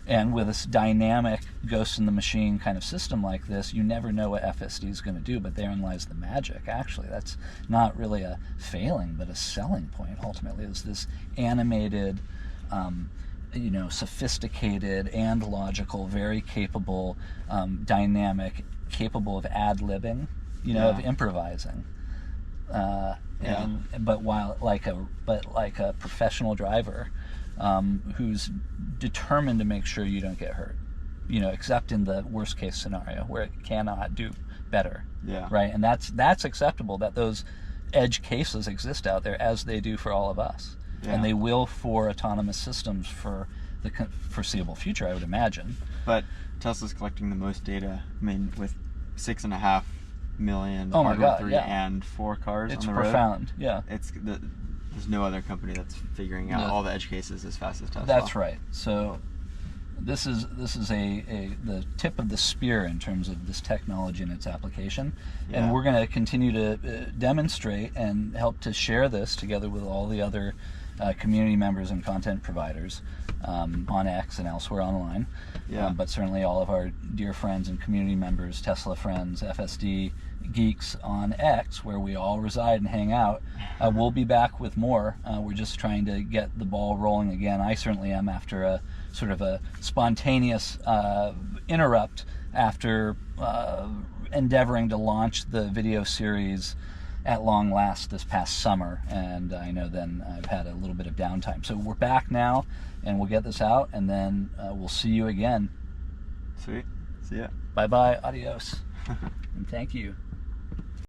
And with this dynamic ghost in the machine kind of system like this, you never know what FSD is going to do, but therein lies the magic. Actually, that's not really a failing, but a selling point, ultimately, is this animated, sophisticated and logical, very capable, dynamic, capable of ad-libbing, of improvising. But like a professional driver, who's determined to make sure you don't get hurt, except in the worst case scenario where it cannot do better. Yeah. Right. And that's acceptable, that those edge cases exist out there, as they do for all of us. Yeah. And they will for autonomous systems for the foreseeable future, I would imagine. But Tesla's collecting the most data, with 6.5 million oh my Hardware God, 3 and 4 cars on the road. It's profound, yeah. There's no other company that's figuring out all the edge cases as fast as Tesla. That's right. So this is the tip of the spear in terms of this technology and its application. Yeah. And we're going to continue to demonstrate and help to share this together with all the other community members and content providers on X and elsewhere online. Yeah. But certainly all of our dear friends and community members, Tesla friends, FSD geeks on X, where we all reside and hang out. We'll be back with more. We're just trying to get the ball rolling again. I certainly am, after a sort of a spontaneous interrupt after endeavoring to launch the video series at long last this past summer, and I know then I've had a little bit of downtime. So we're back now, and we'll get this out, and then we'll see you again. Sweet. See ya. Bye-bye. Adios. And thank you.